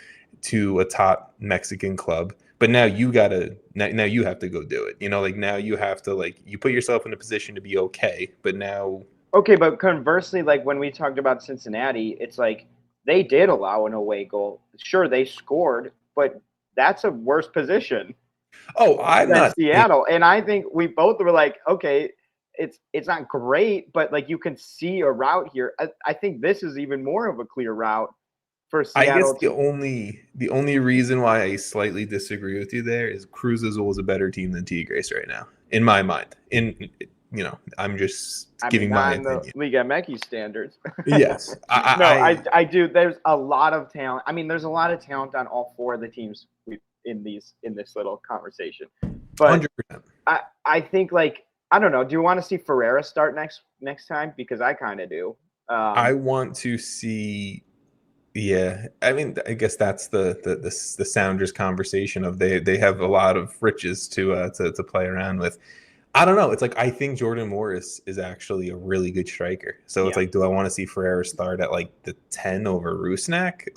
Speaker 1: to a top Mexican club. But now you have to go do it. Like now you have to, you put yourself in a position to be okay. But now.
Speaker 2: Okay, but conversely, like when we talked about Cincinnati, it's like they did allow an away goal. Sure, they scored, but that's a worse position.
Speaker 1: Oh, I'm not
Speaker 2: Seattle, and I think we both were like, okay, it's not great, but like you can see a route here. I think this is even more of a clear route for Seattle.
Speaker 1: I guess the only reason why I slightly disagree with you there is Cruz Azul is a better team than Tigres right now, in my mind. I'm just giving my opinion.
Speaker 2: The Liga MX standards.
Speaker 1: Yes.
Speaker 2: I do. There's a lot of talent. I mean, there's a lot of talent on all four of the teams in this little conversation. But 100%. I think, I don't know. Do you want to see Ferreira start next time? Because I kind of do.
Speaker 1: I want to see. Yeah, I mean, I guess that's the Sounders conversation of they have a lot of riches to play around with. I don't know. It's like I think Jordan Morris is actually a really good striker. So it's like, do I want to see Ferreira start at the 10 over Rusnak?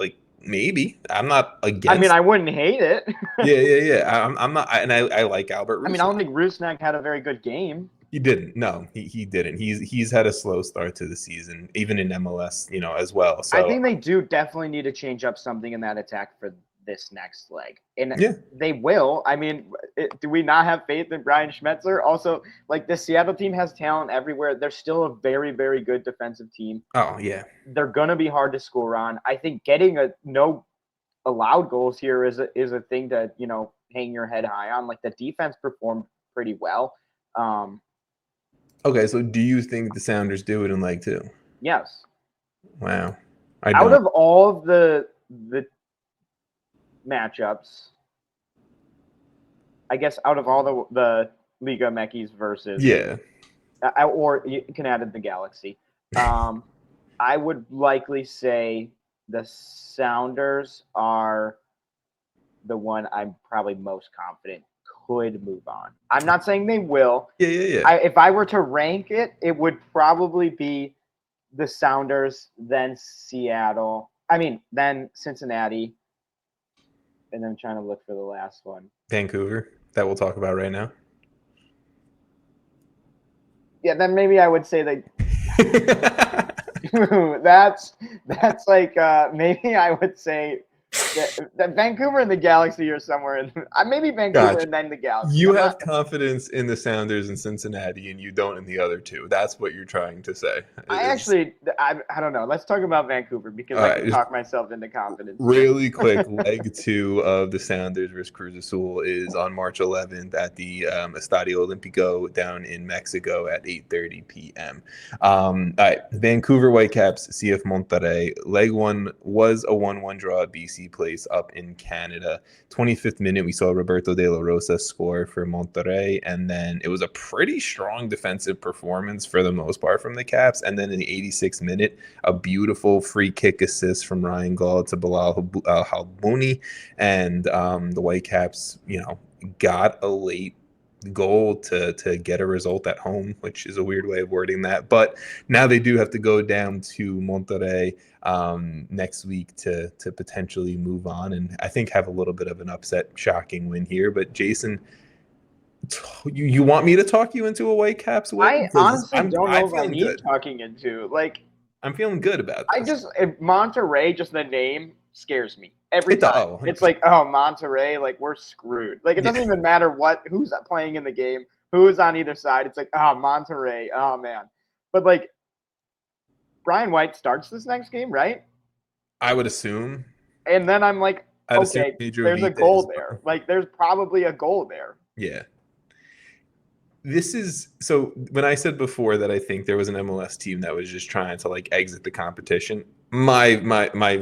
Speaker 1: Maybe. I'm not against.
Speaker 2: I mean, I wouldn't hate it.
Speaker 1: Yeah. I'm not, and I like Albert Rusnak.
Speaker 2: I mean, I don't think Rusnak had a very good game.
Speaker 1: He didn't. No, he didn't. He's had a slow start to the season, even in MLS, as well. So
Speaker 2: I think they do definitely need to change up something in that attack for this next leg. And they will. I mean, do we not have faith in Brian Schmetzer? Also, the Seattle team has talent everywhere. They're still a very, very good defensive team.
Speaker 1: Oh, yeah.
Speaker 2: They're going to be hard to score on. I think getting no allowed goals here is a thing to, hang your head high on. The defense performed pretty well.
Speaker 1: Okay, so do you think the Sounders do it in leg 2?
Speaker 2: Yes.
Speaker 1: Wow.
Speaker 2: Out of all of the matchups, I guess out of all the Liga MX versus or you can add in the Galaxy, I would likely say the Sounders are the one I'm probably most confident could move on. I'm not saying they will.
Speaker 1: Yeah.
Speaker 2: If I were to rank it, it would probably be the Sounders, then Seattle. Then Cincinnati. And I'm trying to look for the last one.
Speaker 1: Vancouver, that we'll talk about right now.
Speaker 2: Yeah, then maybe I would say that. that's maybe I would say that Vancouver and the Galaxy are somewhere in maybe Vancouver and then the Galaxy.
Speaker 1: You have confidence in the Sounders and Cincinnati, and you don't in the other two. That's what you're trying to say.
Speaker 2: I don't know. Let's talk about Vancouver because I can talk myself into confidence.
Speaker 1: Really quick, leg 2 of the Sounders versus Cruz Azul is on March 11th at the Estadio Olímpico down in Mexico at 8:30 p.m. All right, Vancouver Whitecaps, CF Monterrey. Leg 1 was a 1-1 draw at BC Place up in Canada. 25th minute, we saw Roberto De La Rosa score for Monterrey, and then it was a pretty strong defensive performance for the most part from the Caps. And then in the 86th minute, a beautiful free kick assist from Ryan Gaul to Bilal Halbouni, and the Whitecaps, got a late goal to get a result at home, which is a weird way of wording that. But now they do have to go down to Monterrey next week to potentially move on, and I think have a little bit of an upset, shocking win here. But Jason, you want me to talk you into a Whitecaps win?
Speaker 2: I honestly don't know if I need talking into.
Speaker 1: I'm feeling good about this.
Speaker 2: Monterrey, just the name scares me every time. It's Monterrey, we're screwed. It doesn't even matter who's playing in the game, who's on either side. It's Monterrey. Oh man. But Brian White starts this next game, right?
Speaker 1: I would assume.
Speaker 2: And then I'm like, okay, there's a goal there.
Speaker 1: fine.
Speaker 2: Like, there's probably a goal there.
Speaker 1: Yeah. This is so when I said before that I think there was an MLS team that was just trying to like exit the competition. My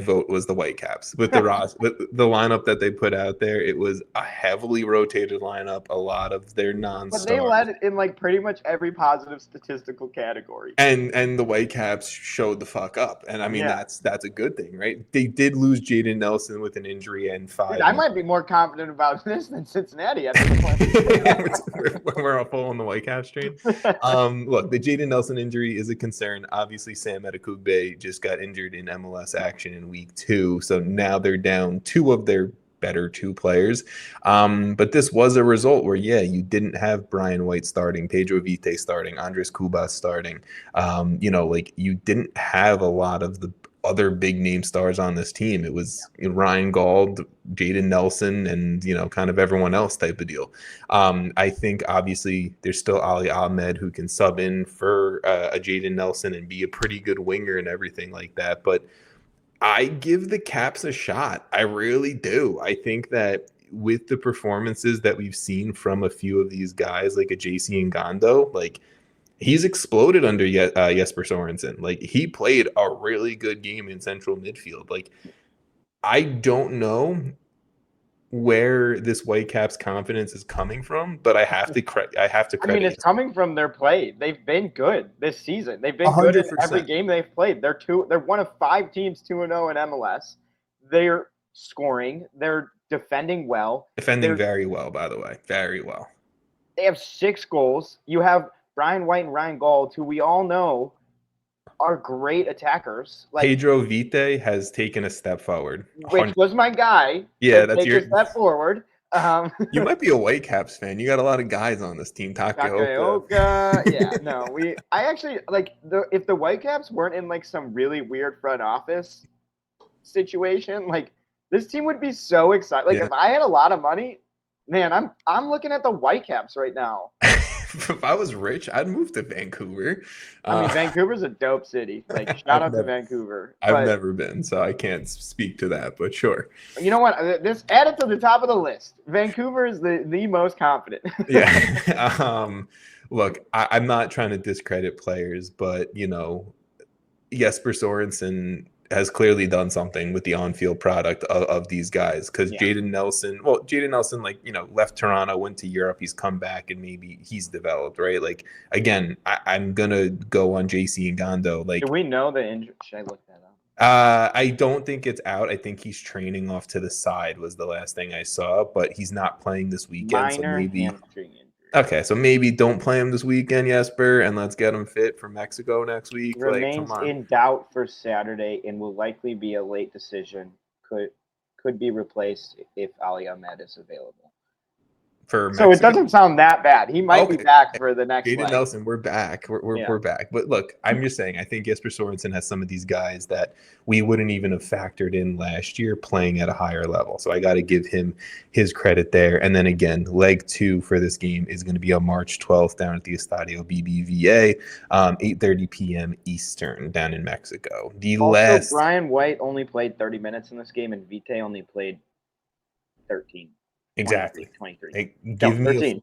Speaker 1: vote was the Whitecaps with the lineup that they put out there. It was a heavily rotated lineup, a lot of their non-stars.
Speaker 2: But they led in like pretty much every positive statistical category.
Speaker 1: And the Whitecaps showed the fuck up, and I mean that's a good thing, right? They did lose Jaden Nelson with an injury and 5.
Speaker 2: Dude, I might be more confident about this than Cincinnati at this point.
Speaker 1: We're all full on the Whitecaps train. Look, the Jaden Nelson injury is a concern. Obviously, Sam Adekugbe just got injured in MLS action in week 2, so now they're down 2 of their better 2 players. But this was a result where, you didn't have Brian White starting, Pedro Vite starting, Andres Cubas starting. You didn't have a lot of the other big name stars on this team. It was Ryan Gauld, Jaden Nelson, and, kind of everyone else type of deal. I think obviously there's still Ali Ahmed who can sub in for a Jaden Nelson and be a pretty good winger and everything like that. But I give the Caps a shot. I really do. I think that with the performances that we've seen from a few of these guys, like a JC Ngando, like he's exploded under Jesper Sorensen. Like he played a really good game in central midfield. Like I don't know where this Whitecaps confidence is coming from, but I have to credit.
Speaker 2: I mean, it's coming from their play. They've been good this season. They've been 100%. Good in every game they've played. They're one of 5 teams 2-0 in MLS. They're scoring. They're defending well.
Speaker 1: They're very well, by the way. Very well.
Speaker 2: They have 6 goals. You have Brian White and Ryan Gauld, who we all know are great attackers.
Speaker 1: Like Pedro Vite has taken a step forward,
Speaker 2: which was my guy.
Speaker 1: Yeah, that's your
Speaker 2: step forward.
Speaker 1: You might be a Whitecaps fan. You got a lot of guys on this team.
Speaker 2: Takaoka. Yeah, no, I actually like if the Whitecaps weren't in like some really weird front office situation, like this team would be so excited. Like if I had a lot of money, man, I'm looking at the Whitecaps right now.
Speaker 1: If I was rich, I'd move to Vancouver.
Speaker 2: I mean, Vancouver's a dope city. Like, shout out to Vancouver.
Speaker 1: I've never been, so I can't speak to that, but sure.
Speaker 2: You know what? This add it to the top of the list. Vancouver is the most confident.
Speaker 1: Yeah. Look, I'm not trying to discredit players, but, Jesper Sorensen has clearly done something with the on-field product of these guys because Jaden Nelson, left Toronto, went to Europe, he's come back and maybe he's developed, right? Like, again, I'm going to go on JC Ngando. Like,
Speaker 2: do we know the injury? Should I look that up?
Speaker 1: I don't think it's out. I think he's training off to the side was the last thing I saw, but he's not playing this weekend.
Speaker 2: Minor hamstring injury.
Speaker 1: Okay, so maybe don't play him this weekend, Jesper, and let's get him fit for Mexico next week.
Speaker 2: Remains in doubt for Saturday and will likely be a late decision. Could be replaced if Ali Ahmed is available. So it doesn't sound that bad. He might be back for the next
Speaker 1: Jaden Nelson, we're back. We're back. But look, I'm just saying, I think Jesper Sorensen has some of these guys that we wouldn't even have factored in last year playing at a higher level. So I got to give him his credit there. And then again, leg 2 for this game is going to be on March 12th down at the Estadio BBVA, 8:30 p.m. Eastern down in Mexico.
Speaker 2: Brian White only played 30 minutes in this game, and Vite only played 13.
Speaker 1: Exactly.
Speaker 2: 23.
Speaker 1: Hey,
Speaker 2: 13.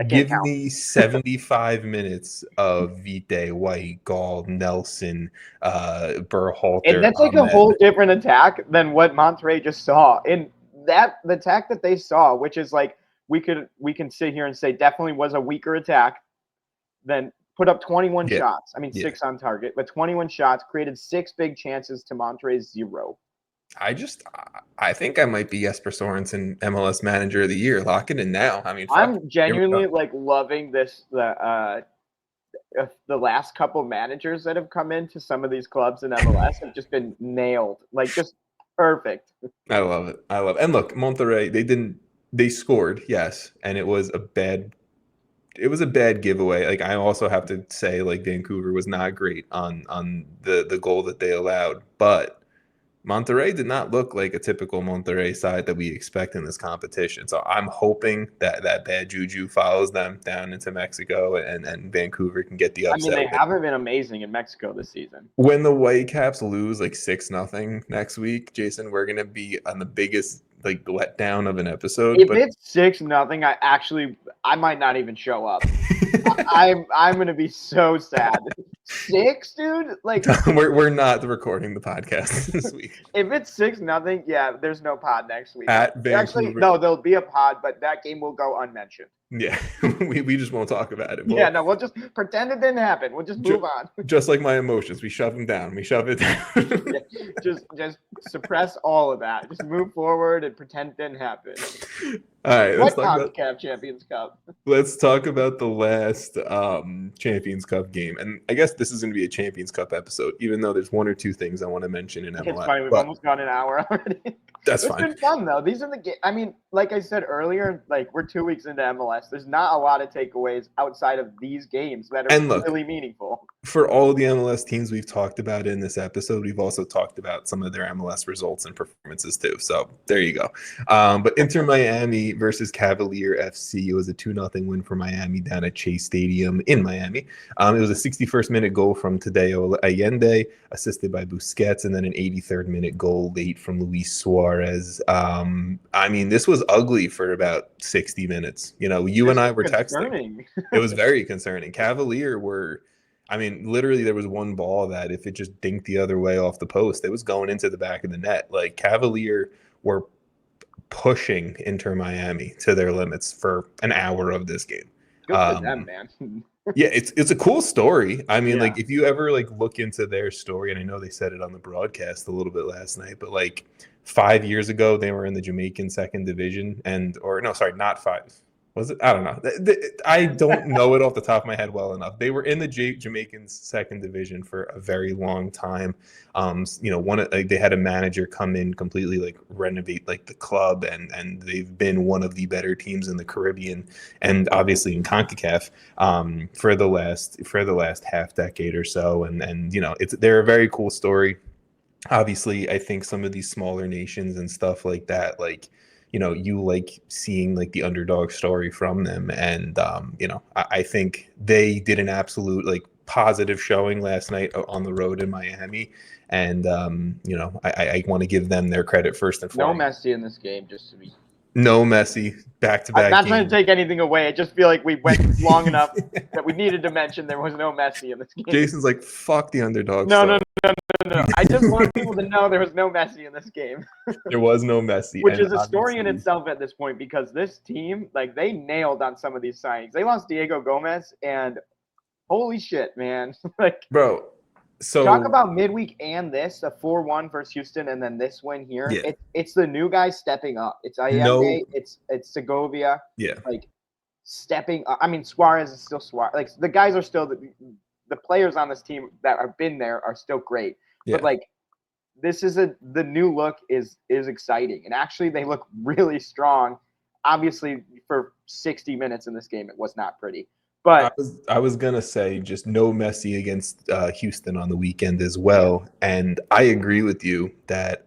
Speaker 1: Give me 75 minutes of Vite, White, Gauld, Nelson, Berhalter.
Speaker 2: And that's like a whole different attack than what Monterrey just saw. And the attack that they saw, which is like we can sit here and say definitely was a weaker attack, then put up 21 shots. I mean, 6 on target, but 21 shots, created 6 big chances to Monterrey's 0.
Speaker 1: I think I might be Jesper Sorensen MLS Manager of the Year. Lock it in now. I mean,
Speaker 2: I'm genuinely like loving this. The last couple managers that have come into some of these clubs in MLS have just been nailed, like just perfect.
Speaker 1: I love it. And look, Monterrey, they scored, yes, and it was a bad giveaway. Like I also have to say, like Vancouver was not great on the goal that they allowed, but Monterrey did not look like a typical Monterrey side that we expect in this competition. So I'm hoping that that bad juju follows them down into Mexico and Vancouver can get the upset.
Speaker 2: I mean, they haven't been amazing in Mexico this season.
Speaker 1: When the Whitecaps lose like 6-0 next week, Jason, we're gonna be on the biggest like letdown of an episode.
Speaker 2: If it's 6-0, I might not even show up. I'm gonna be so sad. 6, dude? Like
Speaker 1: we're not recording the podcast this week.
Speaker 2: If it's 6-0, yeah, there's no pod next week.
Speaker 1: At Vancouver.
Speaker 2: Actually, no, there'll be a pod, but that game will go unmentioned.
Speaker 1: Yeah, we just won't talk about it.
Speaker 2: We'll just pretend it didn't happen. We'll just move on.
Speaker 1: Just like my emotions, we shove them down. We shove it down.
Speaker 2: Just suppress all of that. Just move forward and pretend it didn't happen.
Speaker 1: All right,
Speaker 2: let's talk about CONCACAF Champions Cup.
Speaker 1: Let's talk about the last Champions Cup game, and I guess this is going to be a Champions Cup episode, even though there's one or two things I want to mention in MLS.
Speaker 2: It's funny, we've almost gone an hour already.
Speaker 1: That's fine.
Speaker 2: It's been fun though. These are the games. I mean, like I said earlier, like we're 2 weeks into MLS. There's not a lot of takeaways outside of these games that are really meaningful.
Speaker 1: For all of the MLS teams we've talked about in this episode, we've also talked about some of their MLS results and performances too. So there you go. But Inter Miami versus Cavalier FC. It was a 2-0 win for Miami down at Chase Stadium in Miami. It was a 61st minute goal from Tadeo Allende, assisted by Busquets, and then an 83rd minute goal late from Luis Suarez. I mean, this was ugly for about 60 minutes. You know, you and I were texting. It was very concerning. Cavalier were, I mean, literally there was one ball that if it just dinked the other way off the post, it was going into the back of the net. Like Cavalier were pushing Inter Miami to their limits for an hour of this game.
Speaker 2: Good for them, man.
Speaker 1: Yeah, it's a cool story. I mean, like if you ever like look into their story, and I know they said it on the broadcast a little bit last night, but like 5 years ago they were in the Jamaican second division, not 5. Was it? I don't know. I don't know it off the top of my head well enough. They were in the Jamaican second division for a very long time. They had a manager come in completely like renovate like the club, and they've been one of the better teams in the Caribbean and obviously in CONCACAF for the last half decade or so. And they're a very cool story. Obviously, I think some of these smaller nations and stuff like that, like, you like seeing like the underdog story from them. And, I think they did an absolute like positive showing last night on the road in Miami. And, I want to give them their credit first and foremost.
Speaker 2: No Messi in this game, just to be.
Speaker 1: No Messi, back-to-back.
Speaker 2: I'm not trying to take anything away. I just feel like we went long enough that we needed to mention there was no Messi in this game.
Speaker 1: Jason's like, fuck the underdog.
Speaker 2: No. I just want people to know there was no Messi in this game.
Speaker 1: There was no Messi.
Speaker 2: Which is a story in itself at this point, because this team, like, they nailed on some of these signings. They lost Diego Gomez, and holy shit, man. Like,
Speaker 1: bro. So
Speaker 2: talk about midweek and this, a 4-1 versus Houston, and then this win here. Yeah. It's the new guys stepping up. It's Allende, it's Segovia.
Speaker 1: Yeah.
Speaker 2: Like, stepping up. I mean, Suarez is still Suarez. Like, the guys are still the players on this team that have been there are still great. Yeah. But like, this is the new look is exciting, and actually they look really strong. Obviously, for 60 minutes in this game, it was not pretty. But
Speaker 1: I was gonna say just no Messi against Houston on the weekend as well, and I agree with you that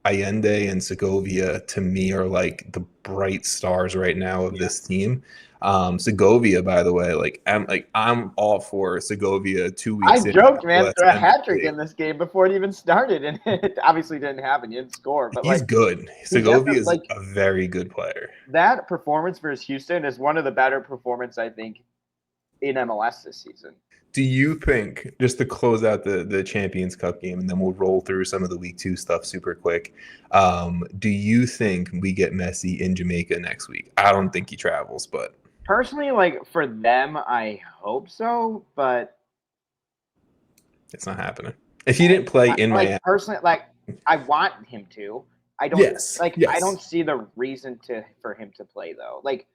Speaker 1: Allende and Segovia to me are like the bright stars right now of this team. Segovia, by the way, I'm all for Segovia 2 weeks.
Speaker 2: I joked, man, threw a hat trick in this game before it even started, and it obviously didn't happen. He didn't score, but
Speaker 1: he's good. Segovia is a very good player.
Speaker 2: That performance versus Houston is one of the better performances, I think, in MLS this season.
Speaker 1: Do you think, just to close out the Champions Cup game, and then we'll roll through some of the Week 2 stuff super quick, do you think we get Messi in Jamaica next week? I don't think he travels, but
Speaker 2: personally, like, for them, I hope so, but
Speaker 1: it's not happening. If he didn't play in Miami,
Speaker 2: personally, like, I want him to. I don't I don't see the reason for him to play though. Like,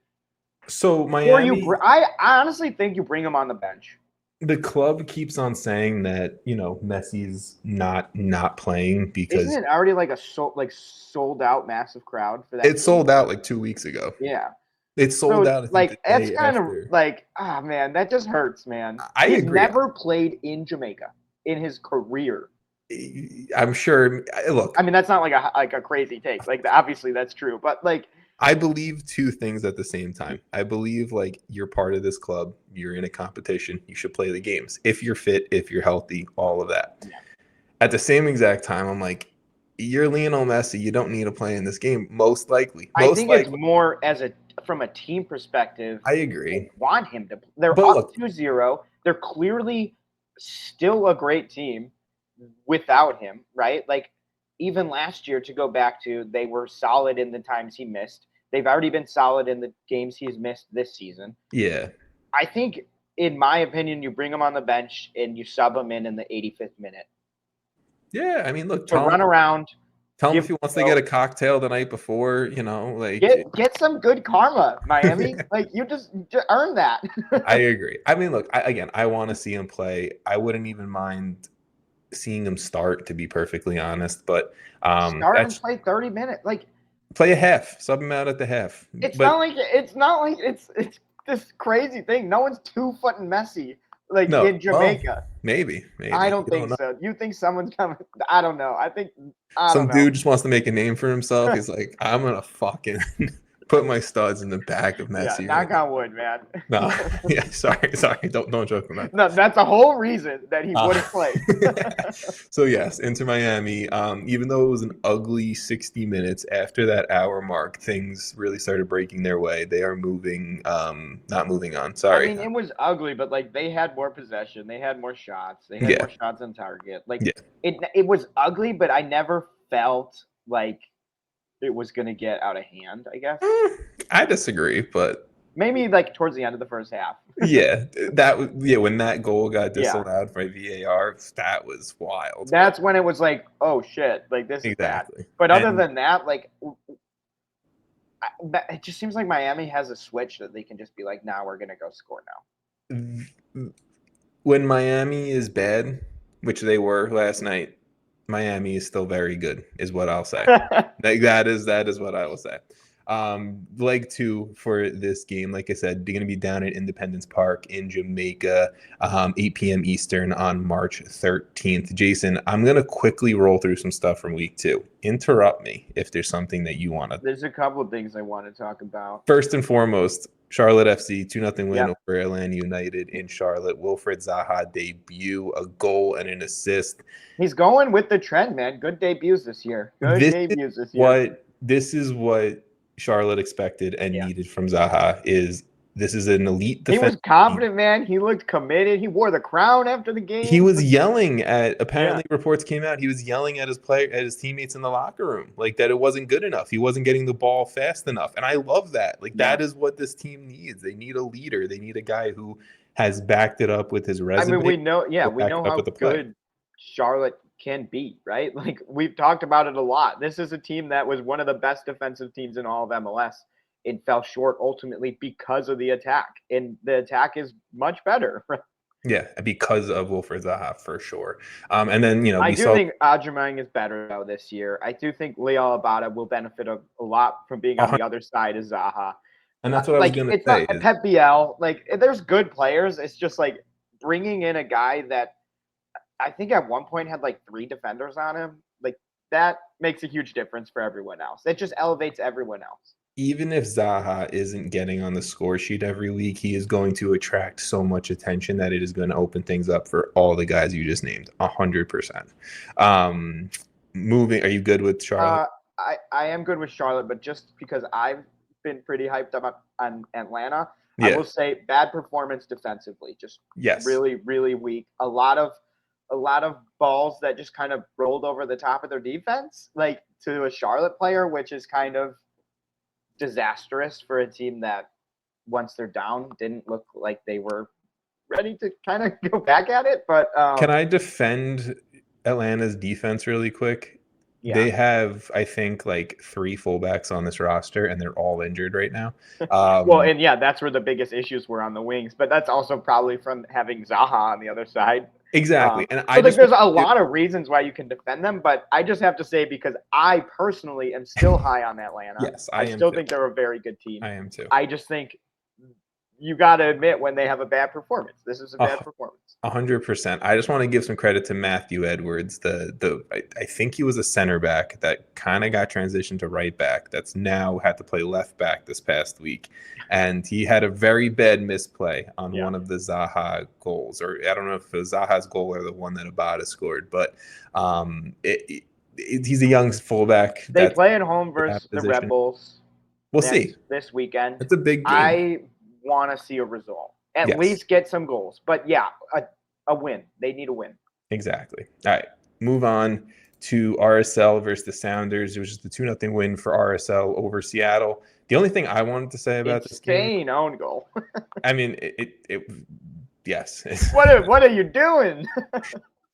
Speaker 1: so Miami,
Speaker 2: I honestly think you bring him on the bench.
Speaker 1: The club keeps on saying that, Messi's not playing because
Speaker 2: isn't it already like a sold out massive crowd for that?
Speaker 1: It sold out like 2 weeks ago.
Speaker 2: Yeah.
Speaker 1: It's sold out.
Speaker 2: Like, that's kind of like, man, that just hurts, man.
Speaker 1: I agree.
Speaker 2: He's never played in Jamaica in his career.
Speaker 1: I'm sure. Look,
Speaker 2: I mean, that's not like a crazy take. Like, obviously that's true, but like,
Speaker 1: I believe two things at the same time. I believe like you're part of this club, you're in a competition, you should play the games. If you're fit, if you're healthy, all of that.
Speaker 2: yeah.
Speaker 1: At the same exact time, I'm like, you're Lionel Messi. You don't need to play in this game. Most likely.
Speaker 2: I think it's more from a team perspective.
Speaker 1: I agree.
Speaker 2: They want him to. They're
Speaker 1: But
Speaker 2: up
Speaker 1: look,
Speaker 2: 2-0. They're clearly still a great team without him, right? Like, even last year, to go back to, they were solid in the times he missed. They've already been solid in the games he's missed this season.
Speaker 1: yeah.
Speaker 2: I think, in my opinion, you bring him on the bench and you sub him in the 85th minute.
Speaker 1: Yeah, I mean, look,
Speaker 2: to run around.
Speaker 1: Tell him if he wants to get a cocktail the night before, like
Speaker 2: get some good karma, Miami. Like, you just earn that.
Speaker 1: I agree. I mean, look, I want to see him play. I wouldn't even mind seeing him start, to be perfectly honest. But
Speaker 2: start and play 30 minutes. Like,
Speaker 1: play a half, sub him out at the half.
Speaker 2: It's not like it's this crazy thing. No one's 2 foot Messi in Jamaica.
Speaker 1: Well, maybe.
Speaker 2: I don't think so. You think someone's coming? I don't know. I think
Speaker 1: some dude just wants to make a name for himself. He's like, I'm gonna fucking put my studs in the back of Messi.
Speaker 2: Yeah, knock on wood, man.
Speaker 1: No, yeah, sorry. Don't joke about that.
Speaker 2: No, that's the whole reason that he wouldn't play.
Speaker 1: So yes, Inter Miami. Even though it was an ugly 60 minutes, after that hour mark, things really started breaking their way. They are moving, not moving on. Sorry.
Speaker 2: I mean, it was ugly, but like, they had more possession, they had more shots, they had more shots on target. Like, it was ugly, but I never felt like it was going to get out of hand, I guess.
Speaker 1: I disagree, but
Speaker 2: maybe like towards the end of the first half.
Speaker 1: When that goal got disallowed by VAR, that was wild.
Speaker 2: That's when it was like, oh shit, like this is bad. But other than that, like, it just seems like Miami has a switch that they can just be like, nah, we're going to go score now.
Speaker 1: When Miami is bad, which they were last night, Miami is still very good, is what I'll say. that is what I will say. Leg 2 for this game, like I said, they're going to be down at Independence Park in Jamaica, 8 p.m. Eastern on March 13th. Jason, I'm going to quickly roll through some stuff from week 2. Interrupt me if there's something that you want to.
Speaker 2: There's a couple of things I want to talk about.
Speaker 1: First and foremost, Charlotte FC 2-0 win over Atlanta United in Charlotte. Wilfried Zaha debut, a goal and an assist.
Speaker 2: He's going with the trend, man. Good debuts this year.
Speaker 1: This is what Charlotte expected and needed from Zaha. This is an elite defense.
Speaker 2: He was confident, man. He looked committed. He wore the crown after the game.
Speaker 1: He was yelling at, apparently reports came out, he was yelling at his teammates in the locker room, like that it wasn't good enough. He wasn't getting the ball fast enough. And I love that. Like, that is what this team needs. They need a leader. They need a guy who has backed it up with his resume.
Speaker 2: I mean, we know how good Charlotte can be, right? Like, we've talked about it a lot. This is a team that was one of the best defensive teams in all of MLS. It fell short ultimately because of the attack, and the attack is much better.
Speaker 1: Yeah, because of Wilfried Zaha, for sure. And then,
Speaker 2: I think Adjumang is better though this year. I do think Leo Abada will benefit a lot from being on the other side of Zaha.
Speaker 1: And that's what I was going to say.
Speaker 2: Pep Biel, like, there's good players. It's just like bringing in a guy that I think at one point had like 3 defenders on him. Like, that makes a huge difference for everyone else. It just elevates everyone else.
Speaker 1: Even if Zaha isn't getting on the score sheet every week, he is going to attract so much attention that it is going to open things up for all the guys you just named, 100%. Are you good with Charlotte?
Speaker 2: I am good with Charlotte, but just because I've been pretty hyped up on Atlanta, I will say bad performance defensively, just really, really weak. A lot of balls that just kind of rolled over the top of their defense, like to a Charlotte player, which is kind of disastrous for a team that once they're down didn't look like they were ready to kind of go back at it. But
Speaker 1: can I defend Atlanta's defense really quick? They have, I think, like 3 fullbacks on this roster, and they're all injured right now.
Speaker 2: That's where the biggest issues were on the wings, but that's also probably from having Zaha on the other side.
Speaker 1: Exactly.
Speaker 2: There's a lot of reasons why you can defend them, but I just have to say, because I personally am still high on Atlanta.
Speaker 1: Yes,
Speaker 2: I still think they're a very good team.
Speaker 1: I am too.
Speaker 2: I just think you got to admit when they have a bad performance. This is a bad performance.
Speaker 1: 100%. I just want to give some credit to Matthew Edwards. I think he was a center back that kind of got transitioned to right back. That's now had to play left back this past week, and he had a very bad misplay on one of the Zaha goals, or I don't know if it was Zaha's goal or the one that Abada scored, but he's a young fullback.
Speaker 2: They play at home versus the Red Bulls.
Speaker 1: We'll see
Speaker 2: this weekend.
Speaker 1: It's a big game.
Speaker 2: I want to see a result. At least get some goals. But yeah, a win. They need a win.
Speaker 1: Exactly. All right. Move on to RSL versus the Sounders. It was just a 2-0 win for RSL over Seattle. The only thing I wanted to say about this game,
Speaker 2: own goal.
Speaker 1: I mean, yes.
Speaker 2: What are you doing?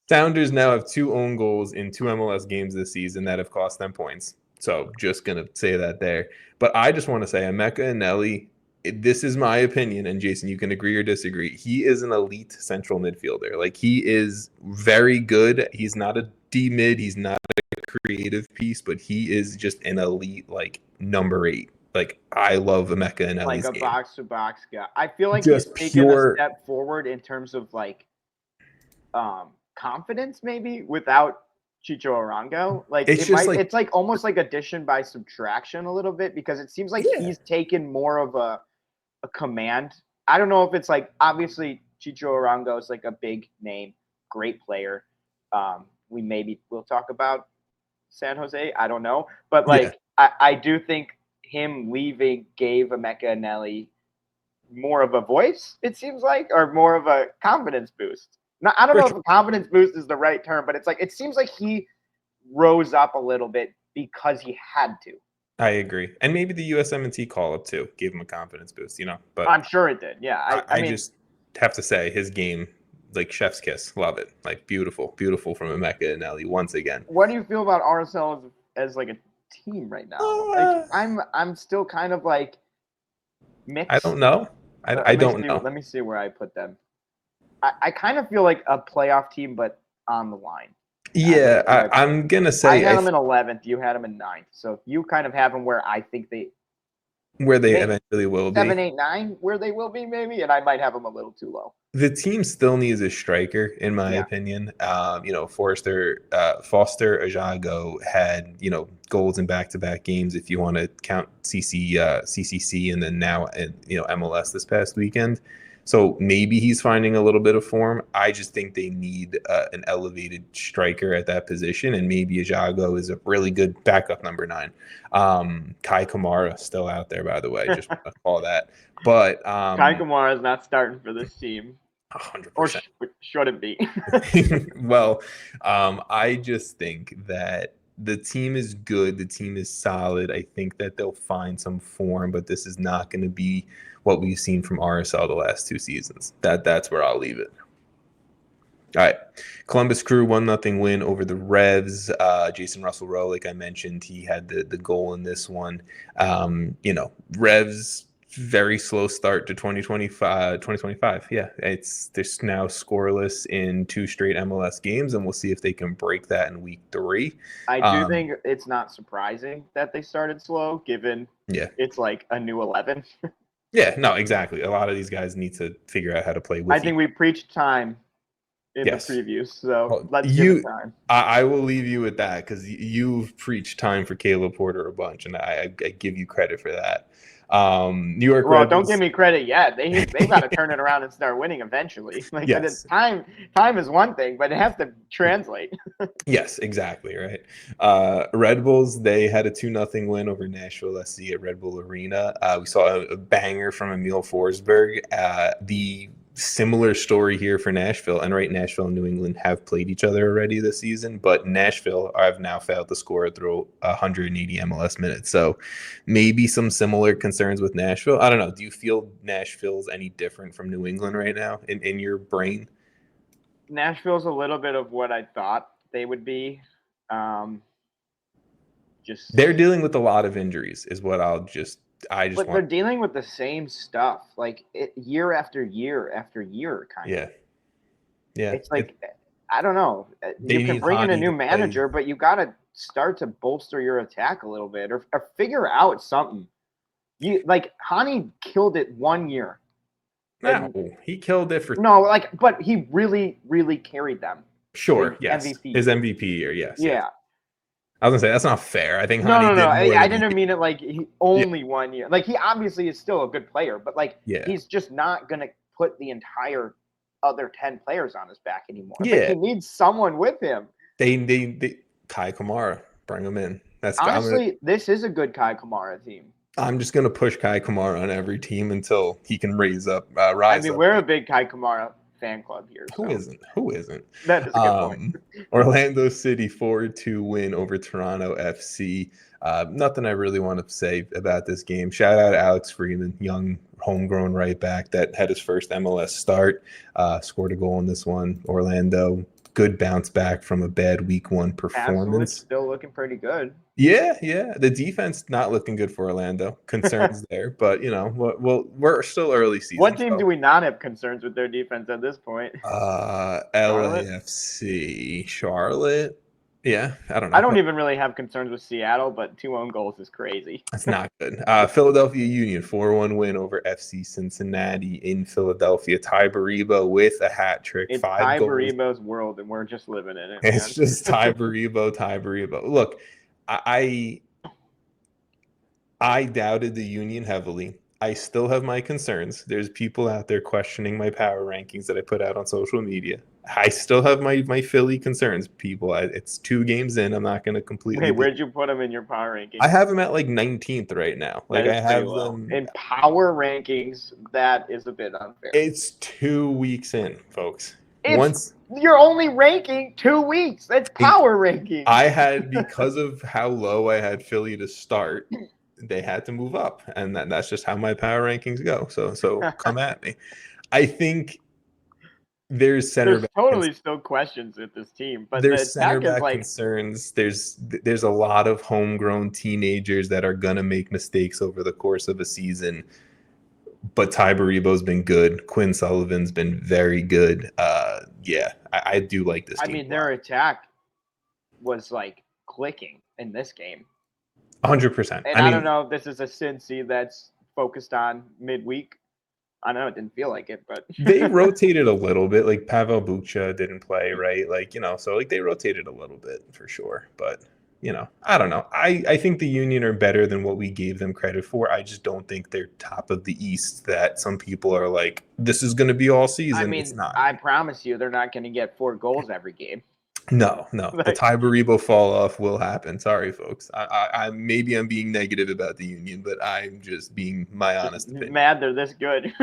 Speaker 1: Sounders now have 2 own goals in 2 MLS games this season that have cost them points. So just going to say that there. But I just want to say Emeka Eneli, this is my opinion, and Jason, you can agree or disagree. He is an elite central midfielder. Like, he is very good. He's not a D-mid. He's not a creative piece, but he is just an elite, like, number 8. Like, I love Emeka Eneli's
Speaker 2: like a
Speaker 1: game.
Speaker 2: Box-to-box guy. I feel like
Speaker 1: just
Speaker 2: he's taken a step forward in terms of, like, confidence, maybe, without Chicho Arango. Like, it's like almost like addition by subtraction a little bit, because it seems like he's taken more of a command. I don't know if it's like, obviously Chicho Arango is like a big name, great player. We'll talk about San Jose. I don't know, but like I do think him leaving gave Emeka Eneli more of a voice. It seems like, or more of a confidence boost. Now, I don't know if a confidence boost is the right term, but it's like, it seems like he rose up a little bit because he had to.
Speaker 1: I agree. And maybe the USMNT call-up, too, gave him a confidence boost, But
Speaker 2: I'm sure it did, yeah.
Speaker 1: I mean, just have to say, his game, like, chef's kiss. Love it. Like, beautiful. Beautiful from Emeka Eneli once again.
Speaker 2: What do you feel about RSL as like, a team right now? Like, I'm still kind of, like, mixed.
Speaker 1: I don't know. I don't know.
Speaker 2: Let me see where I put them. I kind of feel like a playoff team, but on the line.
Speaker 1: Yeah, I'm going to say...
Speaker 2: I had them in 11th. You had them in 9th. So you kind of have them where I think they
Speaker 1: eventually will be.
Speaker 2: 7, 8, 9, where they will be, maybe. And I might have them a little too low.
Speaker 1: The team still needs a striker, in my opinion. Foster Ajago had, goals in back-to-back games, if you want to count CCC, and then now, MLS this past weekend. So maybe he's finding a little bit of form. I just think they need an elevated striker at that position, and maybe Ajago is a really good backup number 9. Kai Kamara still out there, by the way. Just want to call that. But
Speaker 2: Kai Kamara is not starting for this team.
Speaker 1: 100%.
Speaker 2: Or shouldn't be.
Speaker 1: Well, I just think that the team is good. The team is solid. I think that they'll find some form, but this is not going to be what we've seen from RSL the last 2 seasons. That's where I'll leave it. All right. Columbus Crew 1-0 win over the Revs. Jason Russell-Rowe, like I mentioned, he had the goal in this one. Revs, very slow start to 2025. Yeah, they're now scoreless in 2 straight MLS games, and we'll see if they can break that in week 3.
Speaker 2: I do think it's not surprising that they started slow, given it's like a new 11.
Speaker 1: Yeah, no, exactly. A lot of these guys need to figure out how to play with
Speaker 2: I think we preached time in the previews, so let's give it time.
Speaker 1: I will leave you with that, because you've preached time for Caleb Porter a bunch, and I give you credit for that. New York Red Bulls,
Speaker 2: don't give me credit yet. They got to turn it around and start winning eventually. Time is one thing, but it has to translate.
Speaker 1: Yes, exactly, right. Red Bulls, they had a 2-0 win over Nashville SC at Red Bull Arena. We saw a banger from Emil Forsberg. The similar story here for Nashville, and Nashville and New England have played each other already this season, but Nashville have now failed to score through 180 MLS minutes. So maybe some similar concerns with Nashville. I don't know. Do you feel Nashville's any different from New England right now in your brain?
Speaker 2: Nashville's a little bit of what I thought they would be.
Speaker 1: They're dealing with a lot of injuries, is what they're dealing
Speaker 2: with the same stuff, like year after year after year, kind of. Yeah. It's like, I don't know. You can bring in a new manager, but you got to start to bolster your attack a little bit, or figure out something. Hani killed it 1 year.
Speaker 1: No, he killed it for
Speaker 2: but he really, really carried them.
Speaker 1: sure. Yes,
Speaker 2: MVP.
Speaker 1: his MVP year. Yes.
Speaker 2: Yeah.
Speaker 1: Yes. I was gonna say that's not fair. I think
Speaker 2: No.
Speaker 1: Hani did more
Speaker 2: I
Speaker 1: than
Speaker 2: didn't mean it like he only 1 year. Like he obviously is still a good player, but like he's just not gonna put the entire other 10 players on his back anymore.
Speaker 1: Yeah.
Speaker 2: Like he needs someone with him.
Speaker 1: They Kai Kamara, bring him in. That's
Speaker 2: honestly, this is a good Kai Kamara team.
Speaker 1: I'm just gonna push Kai Kamara on every team until he can rise up.
Speaker 2: We're a big Kai Kamara fan club here.
Speaker 1: So. Who isn't?
Speaker 2: That is a good point.
Speaker 1: Orlando City 4-2 win over Toronto FC. Nothing I really want to say about this game. Shout out Alex Freeman, young homegrown right back that had his first MLS start. Scored a goal in this one. Orlando, good bounce back from a bad week 1 performance.
Speaker 2: Absolutely, still looking pretty good.
Speaker 1: Yeah. The defense not looking good for Orlando. Concerns there, but we're still early season.
Speaker 2: What team do we not have concerns with their defense at this point?
Speaker 1: LAFC, Charlotte. Yeah, I don't know.
Speaker 2: I don't even really have concerns with Seattle, but 2 own goals is crazy.
Speaker 1: That's not good. Philadelphia Union 4-1 win over FC Cincinnati in Philadelphia. Ty Baribo with a hat trick.
Speaker 2: It's
Speaker 1: 5
Speaker 2: Ty
Speaker 1: goals.
Speaker 2: Baribo's world, and we're just living in it.
Speaker 1: It's just Ty Baribo. Look, I doubted the Union heavily. I still have my concerns. There's people out there questioning my power rankings that I put out on social media. I still have my Philly concerns, people. It's 2 games in. I'm not going to completely.
Speaker 2: Wait, where'd you put them in your power rankings?
Speaker 1: I have them at like 19th right now. Like I have them
Speaker 2: in power rankings. That is a bit unfair.
Speaker 1: It's 2 weeks in, folks.
Speaker 2: You're only ranking 2 weeks. That's power ranking.
Speaker 1: I had, because of how low I had Philly to start, they had to move up, and that's just how my power rankings go. So come at me. I think there's
Speaker 2: totally still questions with this team, but
Speaker 1: there's center back concerns. There's a lot of homegrown teenagers that are gonna make mistakes over the course of a season. But Ty Baribo's been good. Quinn Sullivan's been very good. I do like this team.
Speaker 2: Their attack was like clicking in this game.
Speaker 1: 100%.
Speaker 2: And I don't know if this is a Cincy that's focused on midweek. I know it didn't feel like it, but
Speaker 1: they rotated a little bit. Like Pavel Bucha didn't play, right? So they rotated a little bit for sure. But I don't know. I think the Union are better than what we gave them credit for. I just don't think they're top of the East that some people are like, this is going to be all season. It's not.
Speaker 2: I promise you they're not going to get 4 goals every game.
Speaker 1: No. The Ty Baribo fall off will happen. Sorry, folks. Maybe I'm being negative about the Union, but I'm just being my honest opinion.
Speaker 2: Mad they're this good.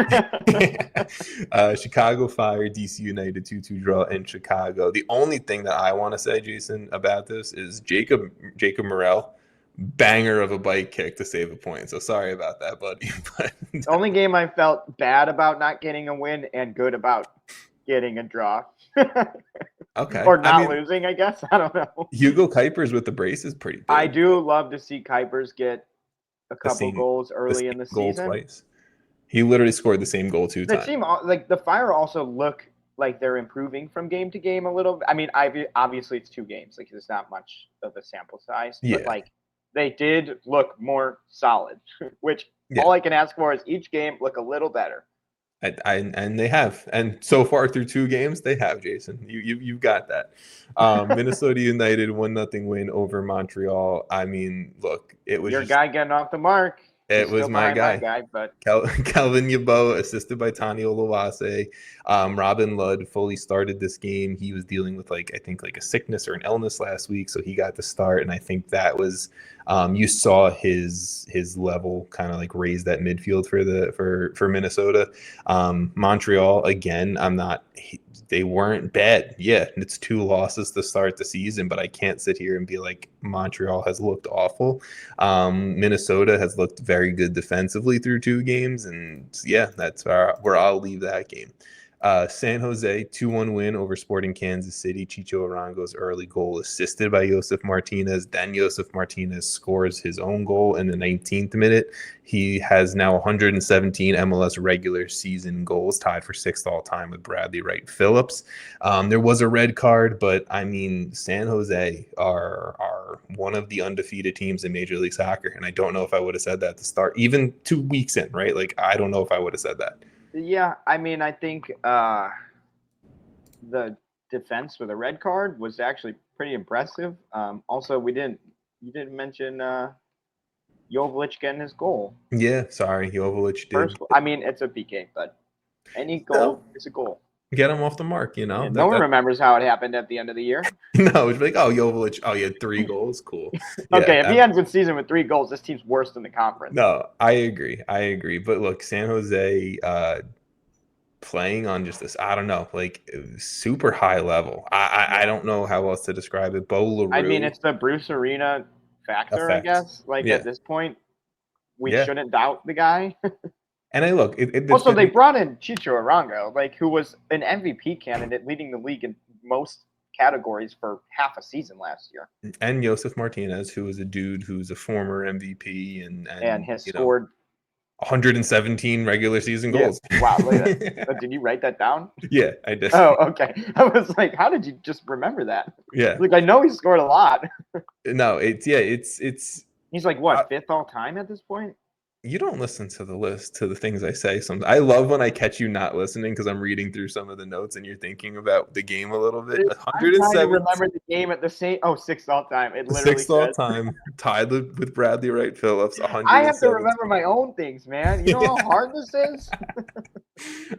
Speaker 1: Chicago Fire, DC United 2-2 draw in Chicago. The only thing that I want to say, Jason, about this is Jacob Morel, banger of a bike kick to save a point. So sorry about that, buddy. But
Speaker 2: the only game I felt bad about not getting a win and good about getting a draw.
Speaker 1: Okay.
Speaker 2: Or not losing, I guess. I don't know.
Speaker 1: Hugo Kuipers with the brace is pretty good.
Speaker 2: I do love to see Kuipers get a couple goals early in the season.
Speaker 1: Twice. He literally scored the same goal 2 times.
Speaker 2: The team, the Fire also look like they're improving from game to game a little. Obviously it's 2 games. Like there's not much of a sample size.
Speaker 1: Yeah.
Speaker 2: But they did look more solid, which all I can ask for is each game look a little better.
Speaker 1: And they have, and so far through 2 games they have. Jason, you've got that. Minnesota United 1-0 win over Montreal. Look, it was
Speaker 2: your guy getting off the mark.
Speaker 1: It was my guy,
Speaker 2: but
Speaker 1: Kelvin Yeboah, assisted by Tani Oluwase. Robin Ludd fully started this game. He was dealing with a sickness or an illness last week, so he got the start. And I think that was you saw his level kind of raise that midfield for Minnesota. Montreal again. They weren't bad. Yeah, it's 2 losses to start the season, but I can't sit here and be like Montreal has looked awful. Minnesota has looked very good defensively through 2 games, and yeah, that's where I'll leave that game. San Jose 2-1 win over Sporting Kansas City. Chicho Arango's early goal assisted by Josef Martinez. Then Josef Martinez scores his own goal in the 19th minute. He has now 117 MLS regular season goals, tied for 6th all time with Bradley Wright Phillips. There was a red card, but San Jose are one of the undefeated teams in Major League Soccer, and I don't know if I would have said that to start, even 2 weeks in, right? I don't know if I would have said that.
Speaker 2: Yeah, I mean, I think the defense with a red card was actually pretty impressive. Also, you didn't mention Joveljic getting his goal.
Speaker 1: Yeah, sorry, Joveljic did.
Speaker 2: First goal. I mean, it's a PK, but any goal is a goal.
Speaker 1: Get him off the mark, you know.
Speaker 2: Yeah, no one remembers how it happened at the end of the year.
Speaker 1: No, it's like, oh, Joveljic, he had 3 goals, cool.
Speaker 2: Okay, if he ends the season with 3 goals, this team's worse than the conference.
Speaker 1: No, I agree. But look, San Jose playing on just this, I don't know, like super high level. I don't know how else to describe it. Bo LaRue.
Speaker 2: I mean, it's the Bruce Arena factor, I guess. Like at this point, we shouldn't doubt the guy.
Speaker 1: And I look.
Speaker 2: Also, they brought in Chicho Arango, like who was an MVP candidate, leading the league in most categories for half a season last year.
Speaker 1: And Josef Martinez, who is a dude who's a former MVP and
Speaker 2: has scored
Speaker 1: 117 regular season goals.
Speaker 2: Wow, look at that. Did you write that down?
Speaker 1: Yeah, I did.
Speaker 2: Oh, okay. I was like, how did you just remember that?
Speaker 1: Yeah.
Speaker 2: Like, I know he scored a lot.
Speaker 1: No, it's
Speaker 2: he's like what, 5th all time at this point?
Speaker 1: You don't listen to the list, to the things I say. I love when I catch you not listening because I'm reading through some of the notes and you're thinking about the game a little bit. 107.
Speaker 2: I'm trying to remember the game at the same. 6th all time. It literally
Speaker 1: 6th all time, tied with Bradley Wright Phillips.
Speaker 2: I have to remember my own things, man. You know how hard this is.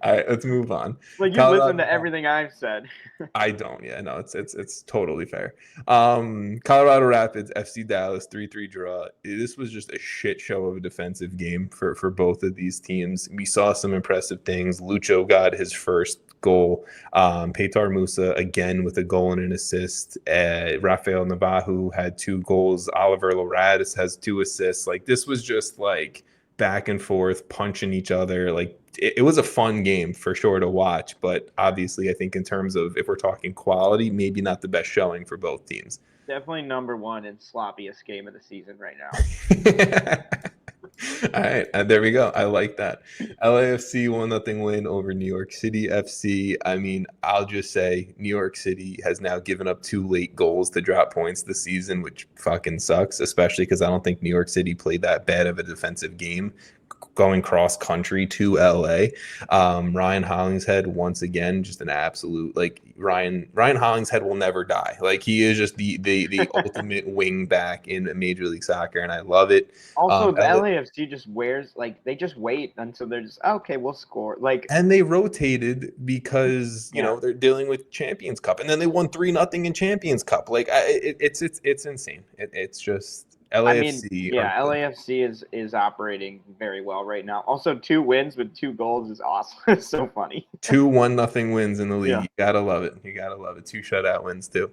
Speaker 1: All right, let's move on.
Speaker 2: Like you listen to everything I've said.
Speaker 1: I don't. Yeah, no, it's totally fair. Colorado Rapids, FC Dallas, 3-3 draw. This was just a shit show of a defensive game for both of these teams. We saw some impressive things. Lucho got his first goal. Peitar Musa again with a goal and an assist. Rafael Navajo had 2 goals. Oliver Laradis has 2 assists. Like this was just like back and forth, punching each other. Like it was a fun game for sure to watch, but obviously I think in terms of if we're talking quality, maybe not the best showing for both teams.
Speaker 2: Definitely number 1 in sloppiest game of the season right now.
Speaker 1: All right, there we go. I like that. LAFC 1-0 win over New York City FC. I mean, I'll just say New York City has now given up 2 late goals to drop points this season, which fucking sucks, especially because I don't think New York City played that bad of a defensive game going cross country to LA. Ryan Hollingshead once again, just an absolute like Ryan Hollingshead will never die. Like he is just the ultimate wing back in Major League Soccer, and I love it.
Speaker 2: Also, the LAFC just wears like they just wait until they're just okay, we'll score. Like
Speaker 1: and they rotated because you know they're dealing with Champions Cup, and then they won 3-0 in Champions Cup. Like it's insane. It's just. LAFC.
Speaker 2: LAFC is operating very well right now. Also, 2 wins with 2 goals is awesome. It's so funny.
Speaker 1: 2 1-0 wins in the league. Yeah. You gotta love it. 2 shutout wins too.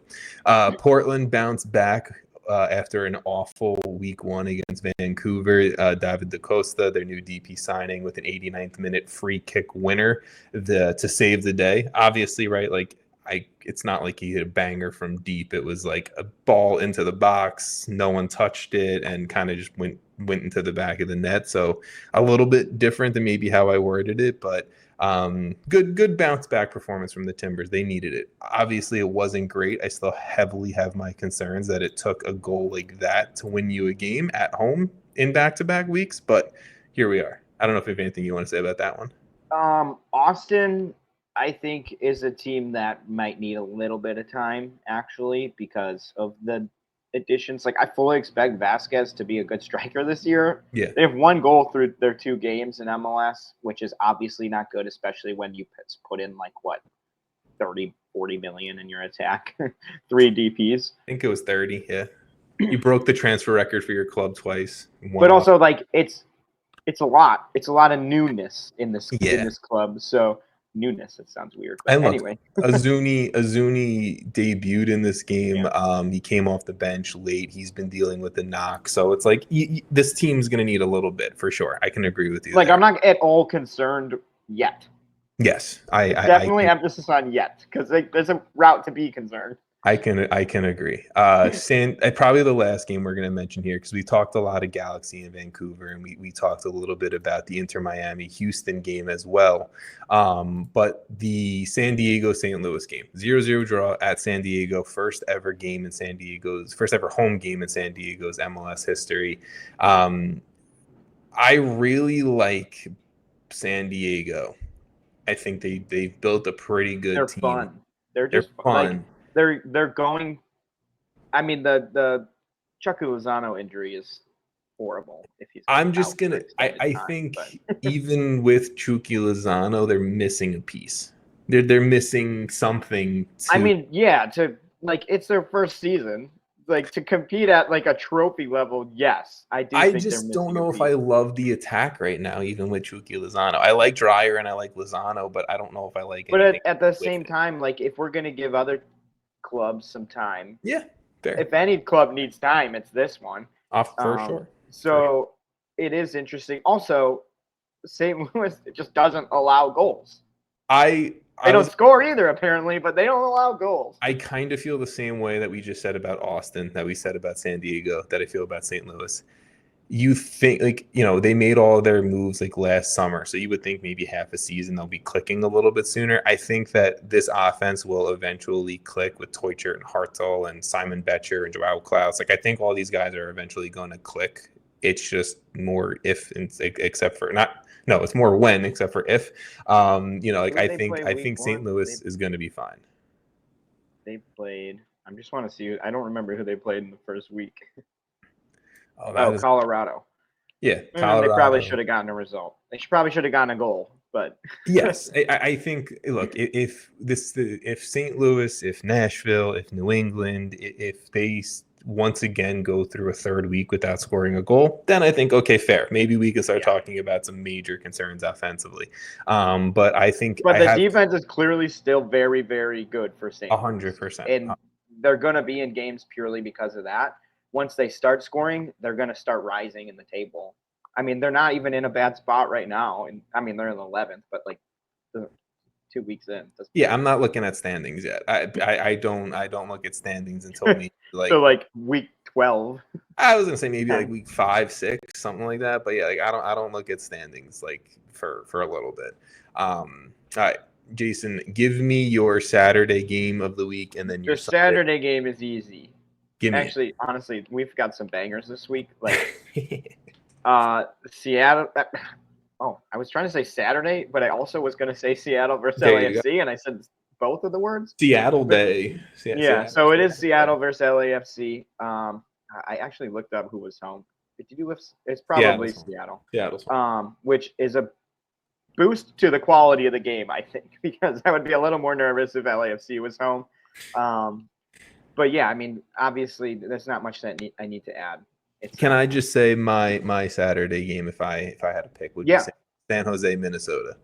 Speaker 1: Portland bounced back after an awful week 1 against Vancouver. David DaCosta, their new DP signing, with an 89th minute free kick winner to save the day. Obviously, right? Like. It's not like he hit a banger from deep. It was like a ball into the box. No one touched it and kind of just went into the back of the net. So a little bit different than maybe how I worded it, but good bounce back performance from the Timbers. They needed it. Obviously, it wasn't great. I still heavily have my concerns that it took a goal like that to win you a game at home in back-to-back weeks, but here we are. I don't know if you have anything you want to say about that one.
Speaker 2: Austin, I think, is a team that might need a little bit of time, actually, because of the additions. Like, I fully expect Vasquez to be a good striker this year.
Speaker 1: Yeah.
Speaker 2: They have 1 goal through their 2 games in MLS, which is obviously not good, especially when you put in, 30, 40 million in your attack. 3 DPs.
Speaker 1: I think it was 30, yeah. You broke the transfer record for your club twice.
Speaker 2: But also, it's a lot. It's a lot of newness in this club, so... Newness. It sounds weird. But anyway.
Speaker 1: Azuni debuted in this game. Yeah. He came off the bench late. He's been dealing with the knock. So it's like this team's going to need a little bit for sure. I can agree with you.
Speaker 2: I'm not at all concerned yet.
Speaker 1: Yes. I
Speaker 2: definitely emphasis on yet because there's a route to be concerned.
Speaker 1: I can agree. Probably the last game we're going to mention here because we talked a lot of Galaxy in Vancouver and we talked a little bit about the Inter Miami Houston game as well. But the San Diego St. Louis game, 0-0 draw at San Diego, first ever home game in San Diego's MLS history. I really like San Diego I think they've built a pretty good
Speaker 2: They're
Speaker 1: team.
Speaker 2: fun. They're
Speaker 1: They're
Speaker 2: just
Speaker 1: fun.
Speaker 2: Like they're going. I mean, the Chucky Lozano injury is horrible. If he's
Speaker 1: I'm just gonna. I
Speaker 2: time,
Speaker 1: think
Speaker 2: but.
Speaker 1: even with Chucky Lozano, they're missing a piece. They're missing something.
Speaker 2: I mean, yeah, it's their first season. Like to compete at like a trophy level, yes, I do.
Speaker 1: I
Speaker 2: think
Speaker 1: just
Speaker 2: they're
Speaker 1: don't know if
Speaker 2: I
Speaker 1: I love the attack right now, even with Chucky Lozano. I like Dreyer and I like Lozano, but I don't know if I like anything.
Speaker 2: But at the same time, like if we're gonna give other clubs some time,
Speaker 1: yeah, fair.
Speaker 2: If any club needs time, it's this one.
Speaker 1: For sure.
Speaker 2: So it is interesting. Also, St. Louis just doesn't allow goals. They don't score either, apparently, but they don't allow goals.
Speaker 1: I kind of feel the same way that we just said about Austin, that we said about San Diego, that I feel about St. Louis. You think, like, they made all their moves like last summer, so you would think maybe half a season they'll be clicking a little bit sooner. I think that this offense will eventually click with Teutschert and Hartel and Simon Betcher and Joao Klaus. Like, I think all these guys are eventually going to click. It's just more if, except for not. No, it's more when, except for if. I think St. Louis is going to be fine.
Speaker 2: They played. I just want to see. I don't remember who they played in the first week. Colorado.
Speaker 1: Yeah, Colorado.
Speaker 2: They probably should have gotten a result. They probably should have gotten a goal. But
Speaker 1: yes, I think. Look, if St. Louis, if Nashville, if New England, if they once again go through a third week without scoring a goal, then I think, okay, fair. Maybe we can start talking about some major concerns offensively. But I think
Speaker 2: the defense is clearly still very, very good for St.
Speaker 1: 100%.
Speaker 2: And they're going to be in games purely because of that. Once they start scoring, they're going to start rising in the table. I mean, they're not even in a bad spot right now. And I mean, they're in the 11th, but like 2 weeks in.
Speaker 1: Yeah, I'm not looking at standings yet. I don't look at standings until maybe
Speaker 2: so like week 12.
Speaker 1: I was gonna say maybe like week 5, 6, something like that. But yeah, like I don't look at standings like for a little bit. All right, Jason, give me your Saturday game of the week, and then your
Speaker 2: Saturday game is easy.
Speaker 1: Actually,
Speaker 2: honestly, we've got some bangers this week. Like Seattle. I was trying to say Saturday, but I also was going to say Seattle versus LAFC, and I said both of the words.
Speaker 1: Seattle Day.
Speaker 2: Yeah, so it is Seattle versus LAFC. I actually looked up who was home. Did you lift? It's probably Seattle.
Speaker 1: Seattle's
Speaker 2: which is a boost to the quality of the game, I think, because I would be a little more nervous if LAFC was home. But yeah, I mean, obviously, there's not much that I need to add.
Speaker 1: Can I just say my Saturday game, if I had to pick, would be San Jose, Minnesota.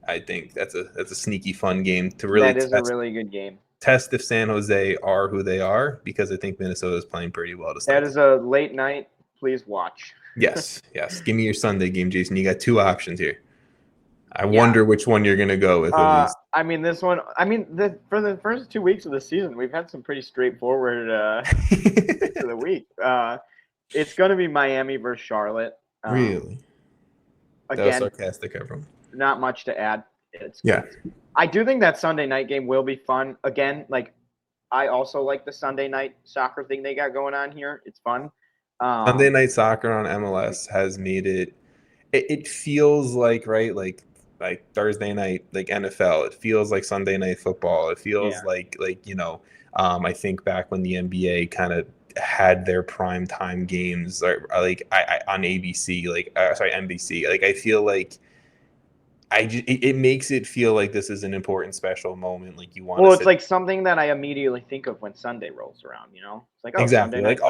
Speaker 1: I think that's a sneaky fun game to really.
Speaker 2: That is a really good game.
Speaker 1: Test if San Jose are who they are, because I think Minnesota is playing pretty well to start.
Speaker 2: That is a late night. Please watch.
Speaker 1: Yes. Give me your Sunday game, Jason. You got 2 options here. I wonder which one you're going to go with. At least.
Speaker 2: I mean, this one. I mean, for the first 2 weeks of the season, we've had some pretty straightforward picks of the week. It's going to be Miami versus Charlotte.
Speaker 1: Really?
Speaker 2: Again,
Speaker 1: that was sarcastic, everyone.
Speaker 2: Not much to add. I do think that Sunday night game will be fun. Again, like I also like the Sunday night soccer thing they got going on here. It's fun.
Speaker 1: Sunday night soccer on MLS has made it feels like, right, like Thursday night, like NFL. It feels like Sunday night football. It feels like I think back when the NBA kind of had their prime time games, like I on ABC, NBC. Like I feel like it makes it feel like this is an important special moment. Like you want.
Speaker 2: Well, it's like something that I immediately think of when Sunday rolls around. It's like
Speaker 1: exactly like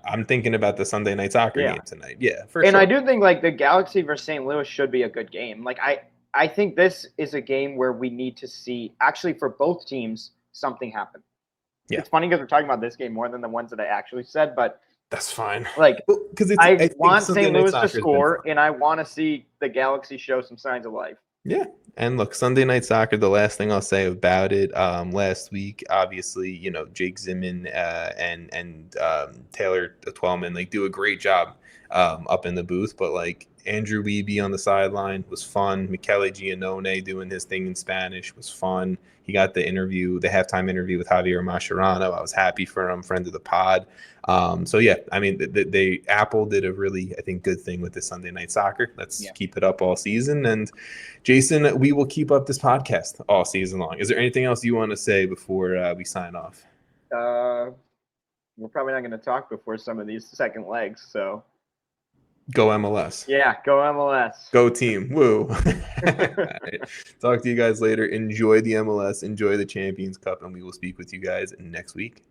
Speaker 1: I'm thinking about the Sunday night soccer game tonight. Yeah, for sure.
Speaker 2: And I do think like the Galaxy versus St. Louis should be a good game. Like I think this is a game where we need to see actually for both teams something happen. Yeah. It's funny because we're talking about this game more than the ones that I actually said, but
Speaker 1: that's fine.
Speaker 2: Like, because I want St. Louis to score, and I want to see the Galaxy show some signs of life.
Speaker 1: Yeah, and look, Sunday night soccer. The last thing I'll say about it, last week, obviously, Jake Zimmern and Taylor Twellman do a great job up in the booth. But like Andrew Wiebe on the sideline was fun. Michele Giannone doing his thing in Spanish was fun. He got the halftime interview with Javier Mascherano. I was happy for him, friend of the pod. So yeah, I mean, Apple did a really, I think, good thing with this Sunday Night Soccer. Let's keep it up all season. And Jason, we will keep up this podcast all season long. Is there anything else you want to say before we sign off?
Speaker 2: We're probably not going to talk before some of these second legs, so.
Speaker 1: Go MLS.
Speaker 2: Yeah, go MLS.
Speaker 1: Go team. Woo. Right. Talk to you guys later. Enjoy the MLS. Enjoy the Champions Cup, and we will speak with you guys next week.